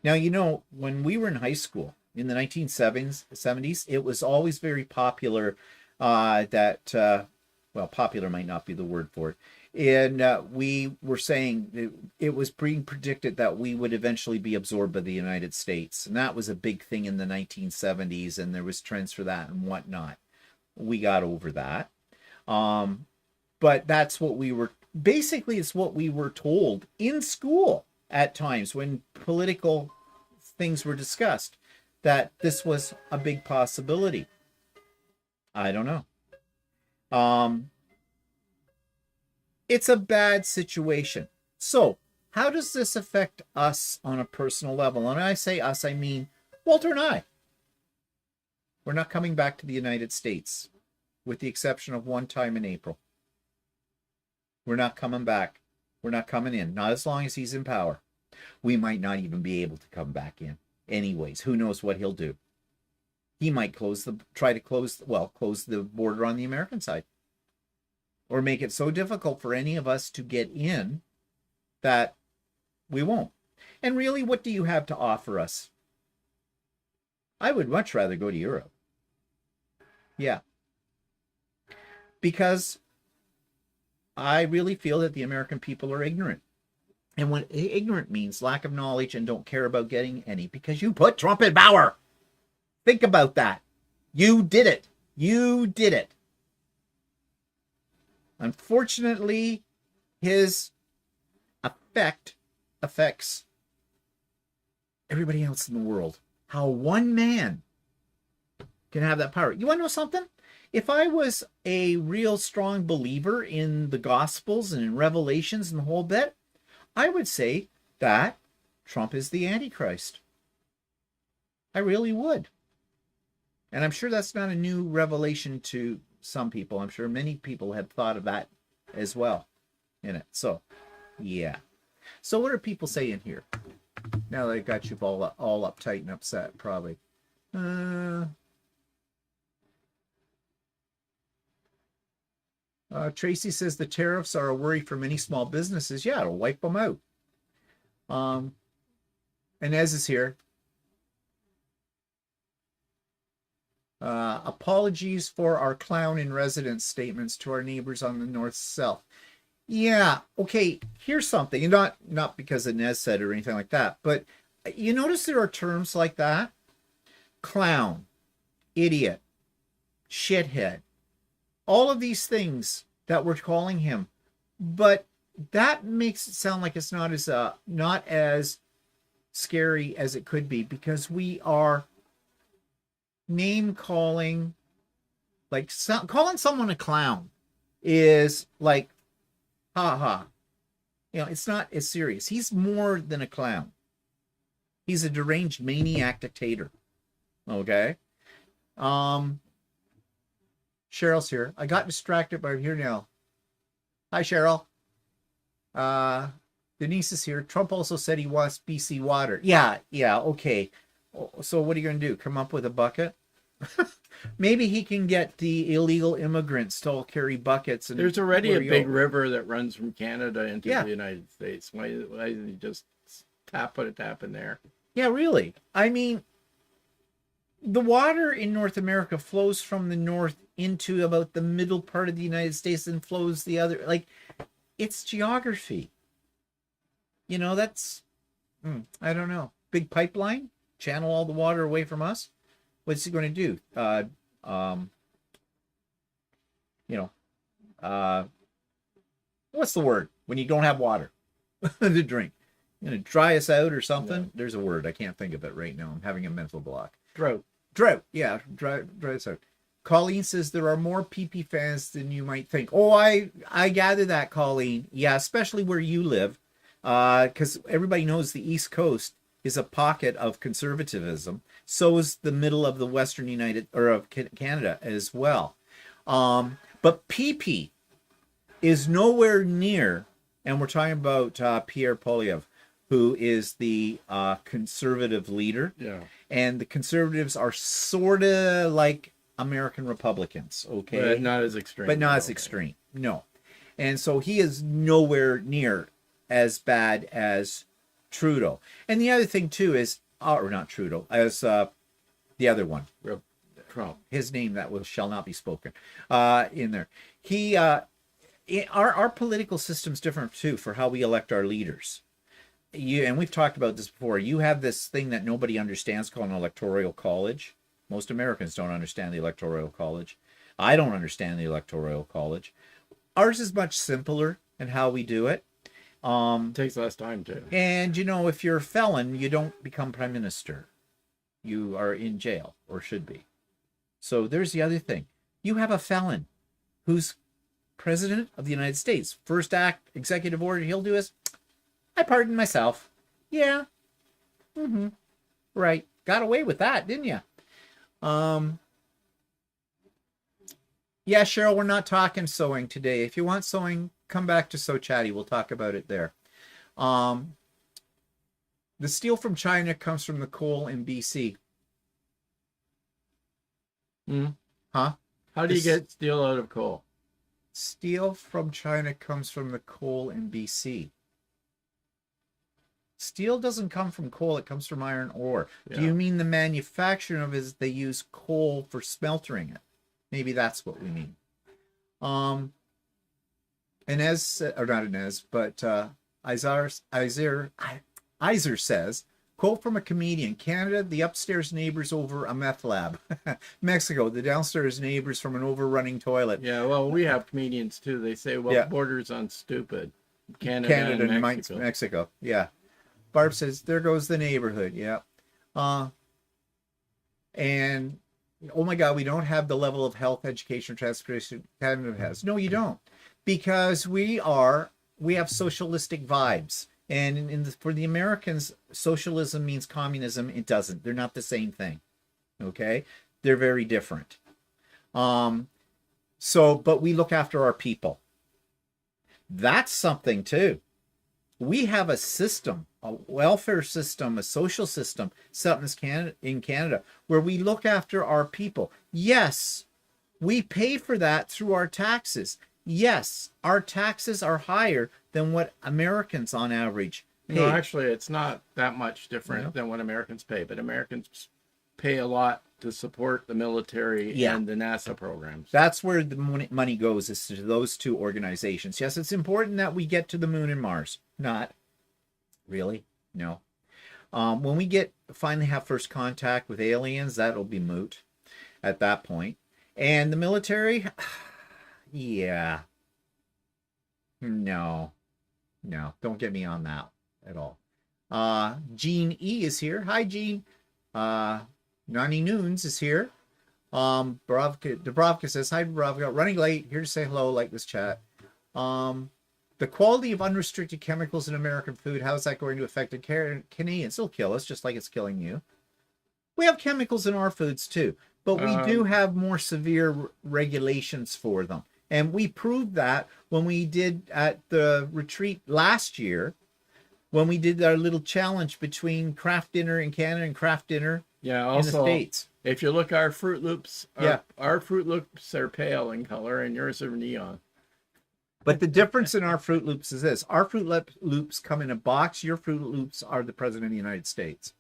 Now, you know, when we were in high school in the 1970s, it was always very popular well, popular might not be the word for it. And we were saying it was being predicted that we would eventually be absorbed by the United States. And that was a big thing in the 1970s, and there was trends for that and whatnot. We got over that. But that's what we were, basically it's what we were told in school at times when political things were discussed, that this was a big possibility. I don't know. It's a bad situation. So how does this affect us on a personal level? And when I say us, I mean Walter and I. We're not coming back to the United States, with the exception of one time in April. We're not coming back. We're not coming in. Not as long as he's in power. We might not even be able to come back in. Anyways, who knows what he'll do? He might close the border on the American side. Or make it so difficult for any of us to get in that we won't. And really, what do you have to offer us? I would much rather go to Europe. Yeah. Because I really feel that the American people are ignorant. And what ignorant means, lack of knowledge and don't care about getting any, because you put Trump in power. Think about that. You did it. You did it. Unfortunately, his effect affects everybody else in the world. How one man can have that power. You want to know something? If I was a real strong believer in the Gospels and in Revelations and the whole bit, I would say that Trump is the Antichrist. I really would. And I'm sure that's not a new revelation to some people. I'm sure many people have thought of that as well in it. So, yeah. So what are people saying here? Now that I got you all uptight and upset, probably. Tracy says the tariffs are a worry for many small businesses. Yeah, it'll wipe them out. Inez is here. Apologies for our clown in residence statements to our neighbors on the north south. Yeah, okay, here's something. And not because Inez said it or anything like that, but you notice there are terms like that? Clown, idiot, shithead. All of these things that we're calling him. But that makes it sound like it's not as scary as it could be, because we are name calling, like calling someone a clown is like, ha. You know, it's not as serious. He's more than a clown. He's a deranged maniac dictator. Okay. Cheryl's here. I got distracted, but I'm here now. Hi, Cheryl. Denise is here. Trump also said he wants BC water. Yeah, okay. So what are you going to do? Come up with a bucket? Maybe he can get the illegal immigrants to all carry buckets. And there's already a big river that runs from Canada into the United States. Why didn't he just put a tap in there? Yeah, really. I mean, the water in North America flows from the north into about the middle part of the United States and flows the other. Like, it's geography. You know, that's, I don't know. Big pipeline, channel all the water away from us. What's he going to do? What's the word when you don't have water to drink? You know, dry us out or something? Yeah. There's a word. I can't think of it right now. I'm having a mental block. Drought. Drought. Yeah, drought. Sorry. Colleen says there are more PP fans than you might think. Oh, I gather that, Colleen. Yeah, especially where you live, because everybody knows the East Coast is a pocket of conservatism. So is the middle of the Western United or of Canada as well. But PP is nowhere near, and we're talking about Pierre Poilievre, who is the conservative leader. Yeah. And the conservatives are sort of like American Republicans, okay? But not as extreme. But not as extreme, no. And so he is nowhere near as bad as Trudeau. And the other thing, too, is, or not Trudeau, as the other one. Trump. His name that shall not be spoken in there. He, our political system's different, too, for how we elect our leaders. And we've talked about this before. You have this thing that nobody understands called an electoral college. Most Americans don't understand the electoral college. I don't understand the electoral college. Ours is much simpler in how we do it. It takes less time too. And if you're a felon, you don't become prime minister. You are in jail, or should be. So there's the other thing. You have a felon who's president of the United States. First act, executive order he'll do is, I pardon myself. Yeah. Mm-hmm. Right. Got away with that, didn't you? Yeah, Cheryl, we're not talking sewing today. If you want sewing, come back to Sew Chatty. We'll talk about it there. The steel from China comes from the coal in BC. Huh? How do you get steel out of coal? Steel from China comes from the coal in BC. Steel doesn't come from coal, it comes from iron ore. Yeah. Do you mean the manufacturing of it is they use coal for smeltering it? Maybe that's what we mean. Inez, or not Inez, but Iser says, quote from a comedian, Canada, the upstairs neighbors over a meth lab. Mexico, the downstairs neighbors from an overrunning toilet. Yeah, well, we have comedians too. They say, well, borders on stupid. Canada and Mexico. Yeah. Barb says, there goes the neighborhood. Yeah. And, oh my God, we don't have the level of health, education, transportation Canada has. No, you don't. Because we have socialistic vibes. And for the Americans, socialism means communism. It doesn't. They're not the same thing. Okay? They're very different. But we look after our people. That's something too. We have a system, a welfare system, a social system set in Canada where we look after our people. Yes, we pay for that through our taxes. Yes, our taxes are higher than what Americans on average pay. No, actually, it's not that much different than what Americans pay, but Americans pay a lot to support the military and the NASA programs. That's where the money goes, is to those two organizations. Yes, it's important that we get to the moon and Mars. Not really, no. When we finally have first contact with aliens, that'll be moot at that point. And the military, yeah. No, don't get me on that at all. Jean E is here. Hi, Jean. Nani Noons is here. Dubrovka says, hi, Dubrovka. Running late. Here to say hello, like this chat. The quality of unrestricted chemicals in American food, how is that going to affect the Canadians? It'll kill us, just like it's killing you. We have chemicals in our foods, too. But we do have more severe regulations for them. And we proved that when we did at the retreat last year, when we did our little challenge between craft dinner in Canada and craft dinner in the States. If you look, our Fruit Loops, our Fruit Loops are pale in color and yours are neon. But the difference in our Fruit Loops is this. Our Fruit Loops come in a box. Your Fruit Loops are the President of the United States.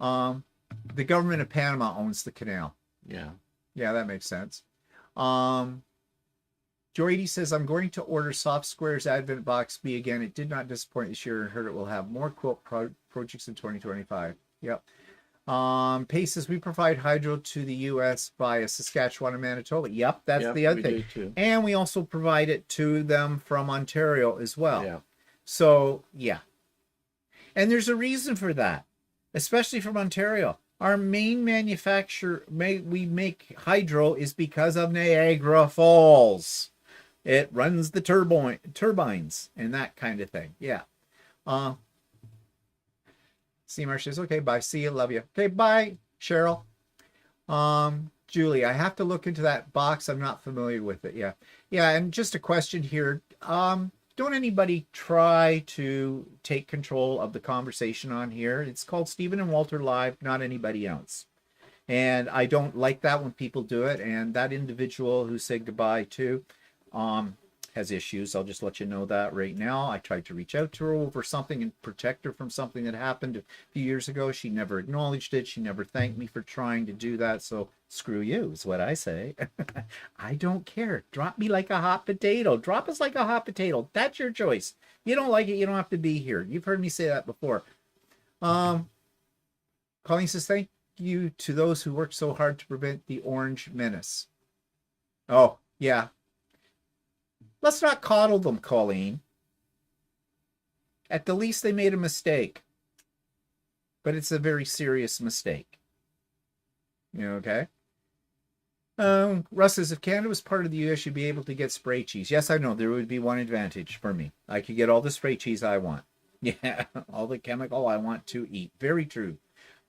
The government of Panama owns the canal. Yeah. Yeah, that makes sense. Joy says, I'm going to order Soft Squares Advent Box B again. It did not disappoint this year and heard it will have more quilt projects in 2025. Yep. Pace says, we provide hydro to the U.S. via Saskatchewan and Manitoba. Yep, that's the other thing. Too. And we also provide it to them from Ontario as well. Yeah. So, yeah. And there's a reason for that, especially from Ontario. Our main manufacturer, we make hydro is because of Niagara Falls. It runs the turbines and that kind of thing. Yeah. Uh, Seymour says, okay, bye. See you. Love you. Okay, bye, Cheryl. Julie, I have to look into that box. I'm not familiar with it. Yeah. Yeah. And just a question here. Don't anybody try to take control of the conversation on here. It's called Stephen and Walter Live, not anybody else. And I don't like that when people do it. And that individual who said goodbye to has issues. I'll just let you know that right now. I tried to reach out to her over something and protect her from something that happened a few years ago. She never acknowledged it. She never thanked me for trying to do that. So screw you is what I say. I don't care. Drop me like a hot potato. Drop us like a hot potato. That's your choice. You don't like it, you don't have to be here. You've heard me say that before. Colleen says, thank you to those who worked so hard to prevent the orange menace. Oh, yeah. Let's not coddle them, Colleen. At the least, they made a mistake. But it's a very serious mistake. Okay? Russ says, if Canada was part of the US, you'd be able to get spray cheese. Yes, I know. There would be one advantage for me. I could get all the spray cheese I want. Yeah, all the chemical I want to eat. Very true.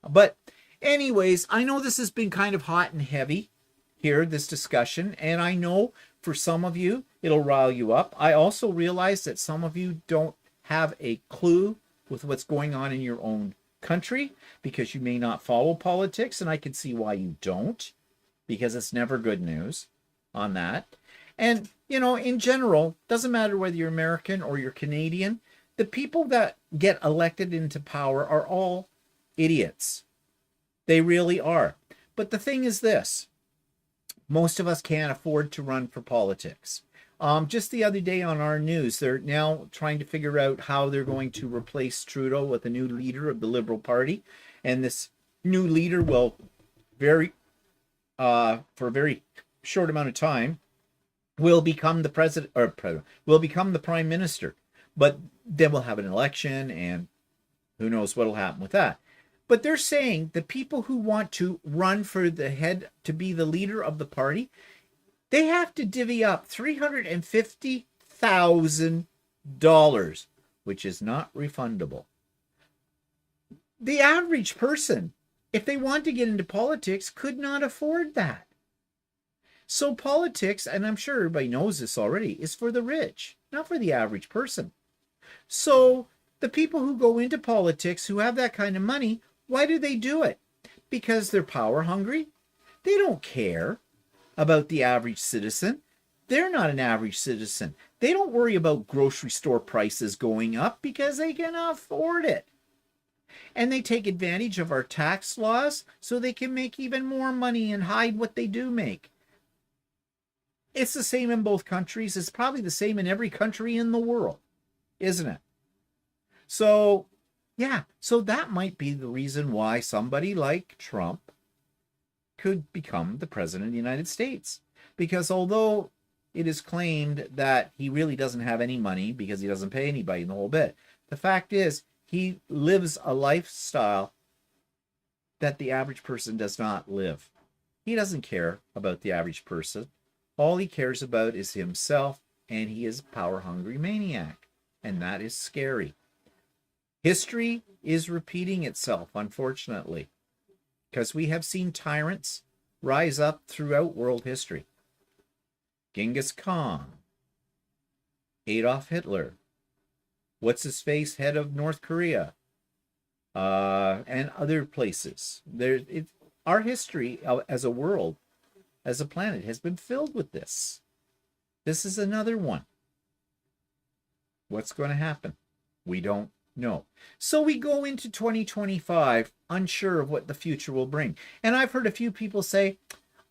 But anyways, I know this has been kind of hot and heavy here, this discussion. And I know for some of you, it'll rile you up. I also realize that some of you don't have a clue with what's going on in your own country because you may not follow politics. And I can see why you don't, because it's never good news on that. And, in general, doesn't matter whether you're American or you're Canadian, the people that get elected into power are all idiots. They really are. But the thing is this, most of us can't afford to run for politics. Just the other day on our news, they're now trying to figure out how they're going to replace Trudeau with a new leader of the Liberal Party. And this new leader will for a very short amount of time, will become the president, or will become the prime minister. But then we'll have an election, and who knows what'll happen with that. But they're saying the people who want to run for the head to be the leader of the party, they have to divvy up $350,000, which is not refundable. The average person, if they want to get into politics, could not afford that. So politics, and I'm sure everybody knows this already, is for the rich, not for the average person. So the people who go into politics who have that kind of money, why do they do it? Because they're power hungry? They don't care about the average citizen. They're not an average citizen. They don't worry about grocery store prices going up because they can afford it. And they take advantage of our tax laws so they can make even more money and hide what they do make. It's the same in both countries. It's probably the same in every country in the world, isn't it? So, yeah, so that might be the reason why somebody like Trump could become the president of the United States. Because although it is claimed that he really doesn't have any money because he doesn't pay anybody in the whole bit, the fact is he lives a lifestyle that the average person does not live. He doesn't care about the average person. All he cares about is himself, and he is a power-hungry maniac, and that is scary. History is repeating itself, unfortunately, because we have seen tyrants rise up throughout world history. Genghis Khan, Adolf Hitler, what's-his-face, head of North Korea, and other places. Our history as a world, as a planet, has been filled with this. This is another one. What's going to happen? We don't know. So we go into 2025 unsure of what the future will bring. And I've heard a few people say,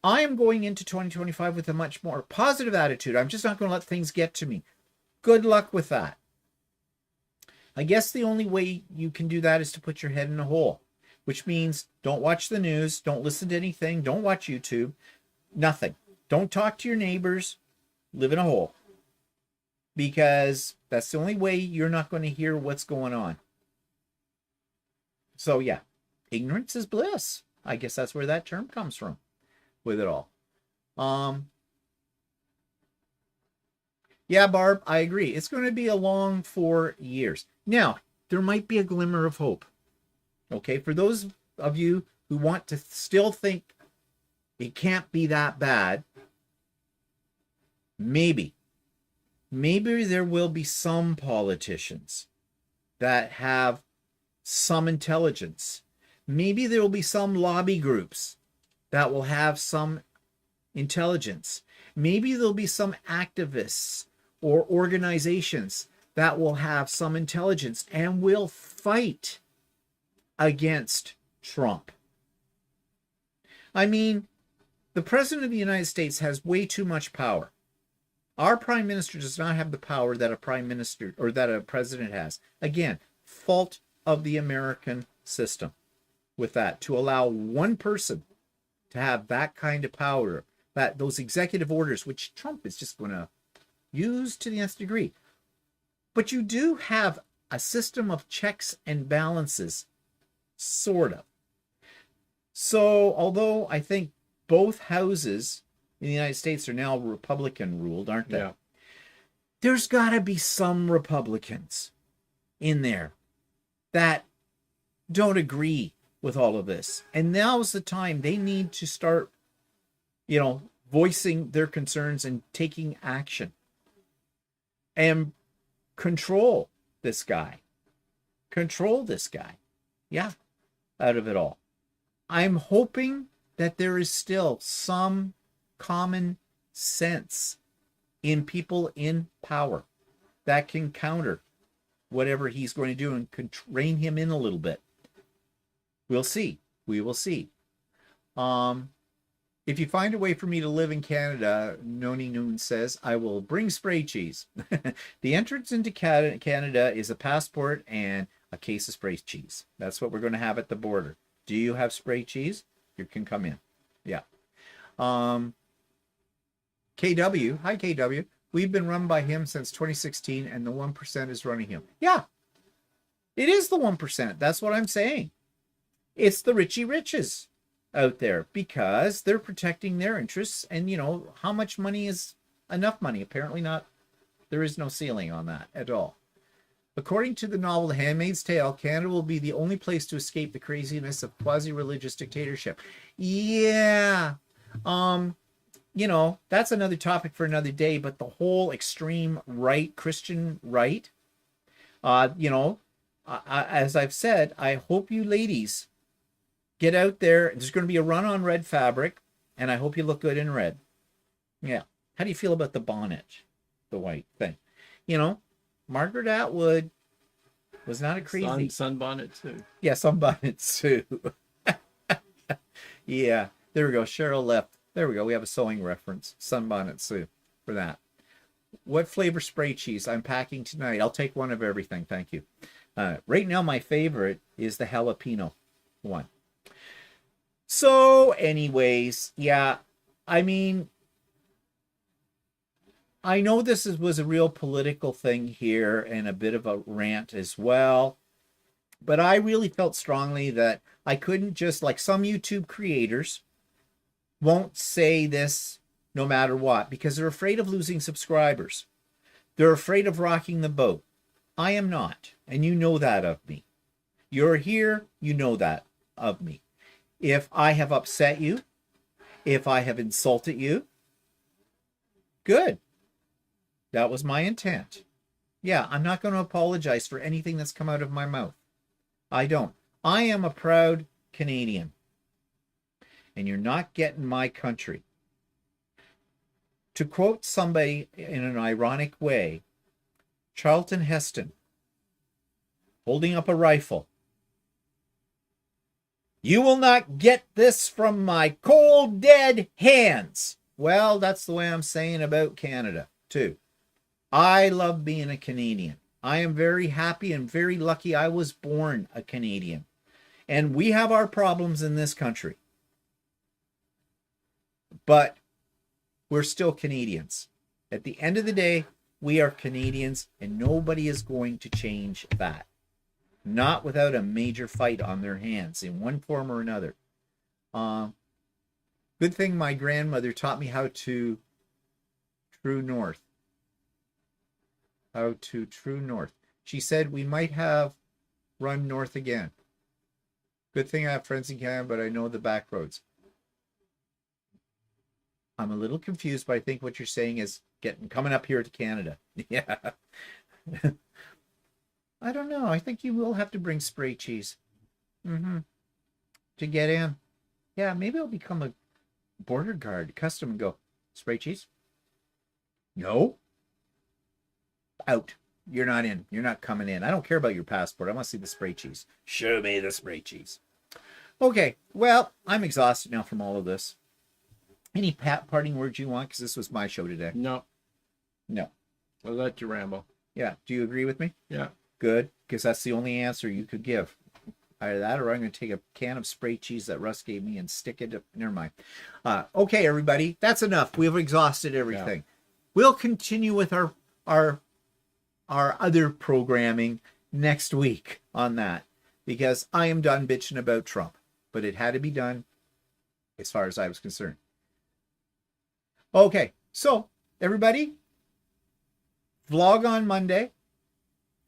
I am going into 2025 with a much more positive attitude. I'm just not going to let things get to me. Good luck with that. I guess the only way you can do that is to put your head in a hole, which means don't watch the news, don't listen to anything, don't watch YouTube, nothing. Don't talk to your neighbors, live in a hole. Because that's the only way you're not going to hear what's going on. So yeah, ignorance is bliss. I guess that's where that term comes from with it all. Yeah, Barb, I agree. It's going to be a long 4 years. Now, there might be a glimmer of hope. Okay, for those of you who want to still think it can't be that bad, maybe there will be some politicians that have some intelligence. Maybe there will be some lobby groups that will have some intelligence. Maybe there'll be some activists or organizations that will have some intelligence and will fight against Trump. I mean, the President of the United States has way too much power. Our Prime Minister does not have the power that a Prime Minister or that a President has. Again, fault of the American system with that, to allow one person to have that kind of power, that those executive orders, which Trump is just going to use to the nth degree. But you do have a system of checks and balances, sort of. So, although I think both houses in the United States are now Republican ruled, aren't they? Yeah. There's got to be some Republicans in there that don't agree with all of this. And now's the time they need to start, voicing their concerns and taking action and control this guy. Yeah, out of it all. I'm hoping that there is still some common sense in people in power that can counter whatever he's going to do and rein him in a little bit. We'll see. We will see. If you find a way for me to live in Canada, Noni Noon says, I will bring spray cheese. The entrance into Canada is a passport and a case of spray cheese. That's what we're going to have at the border. Do you have spray cheese? You can come in. Yeah. KW. Hi, KW. We've been run by him since 2016, and the 1% is running him. Yeah. It is the 1%. That's what I'm saying. It's the Richie Riches out there because they're protecting their interests. And, how much money is enough money? Apparently not. There is no ceiling on that at all. According to the novel The Handmaid's Tale, Canada will be the only place to escape the craziness of quasi-religious dictatorship. Yeah. That's another topic for another day, but the whole extreme right, Christian right, as I've said, I hope you ladies get out there. There's going to be a run on red fabric, and I hope you look good in red. Yeah. How do you feel about the bonnet? The white thing. Margaret Atwood was not a crazy... Sunbonnet too. Yeah, sunbonnet too. Yeah. There we go. Cheryl left. There we go. We have a sewing reference. Sunbonnet Sue for that. What flavor spray cheese I'm packing tonight? I'll take one of everything. Thank you. Right now, my favorite is the jalapeno one. So anyways, yeah, I mean, I know this was a real political thing here and a bit of a rant as well. But I really felt strongly that I couldn't just, like some YouTube creators, won't say this no matter what because they're afraid of losing subscribers. They're afraid of rocking the boat. I am not, and you know that of me. You're here, you know that of me. If I have upset you, if I have insulted you, good. That was my intent. Yeah, I'm not going to apologize for anything that's come out of my mouth. I don't. I am a proud Canadian. And you're not getting my country. To quote somebody in an ironic way, Charlton Heston, holding up a rifle. You will not get this from my cold, dead hands. Well, that's the way I'm saying about Canada, too. I love being a Canadian. I am very happy and very lucky I was born a Canadian. And we have our problems in this country. But we're still Canadians. At the end of the day, we are Canadians, and nobody is going to change that. Not without a major fight on their hands in one form or another. Good thing my grandmother taught me how to true north. How to true north. She said we might have run north again. Good thing I have friends in Canada, but I know the back roads. I'm a little confused, but I think what you're saying is coming up here to Canada. Yeah. I don't know. I think you will have to bring spray cheese. To get in. Yeah, maybe I'll become a border guard, custom, and go, spray cheese? No. Out. You're not in. You're not coming in. I don't care about your passport. I want to see the spray cheese. Show me the spray cheese. Okay, well, I'm exhausted now from all of this. Any parting words you want? Because this was my show today. No. No. I'll let you ramble. Yeah. Do you agree with me? Yeah. Good, because that's the only answer you could give. Either that or I'm going to take a can of spray cheese that Russ gave me and stick it up. Never mind. Okay, everybody. That's enough. We've exhausted everything. Yeah. We'll continue with our other programming next week on that, because I am done bitching about Trump. But it had to be done as far as I was concerned. Okay, so everybody, vlog on Monday.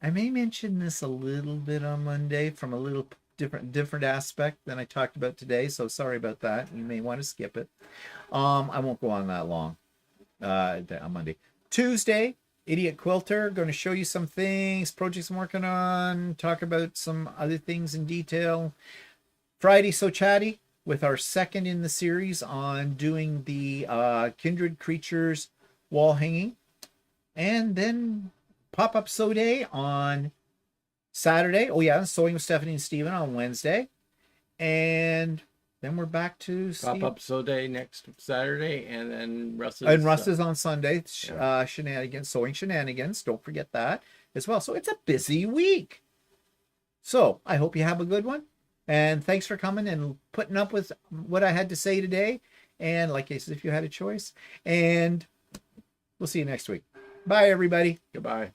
I may mention this a little bit on Monday from a little different aspect than I talked about today. So sorry about that. You may want to skip it. I won't go on that long on Monday. Tuesday, Idiot Quilter, going to show you some things, projects I'm working on, talk about some other things in detail. Friday, So Chatty, with our second in the series on doing the Kindred Creatures wall hanging. And then Pop-Up Sew Day on Saturday. Oh, yeah, Sewing with Stephanie and Steven on Wednesday. And then we're back to Pop-Up Sew Day next Saturday, and then Russ is on Sunday. Shenanigans, Sewing Shenanigans. Don't forget that as well. So it's a busy week. So I hope you have a good one. And thanks for coming and putting up with what I had to say today. And like I said, if you had a choice. And we'll see you next week. Bye, everybody. Goodbye.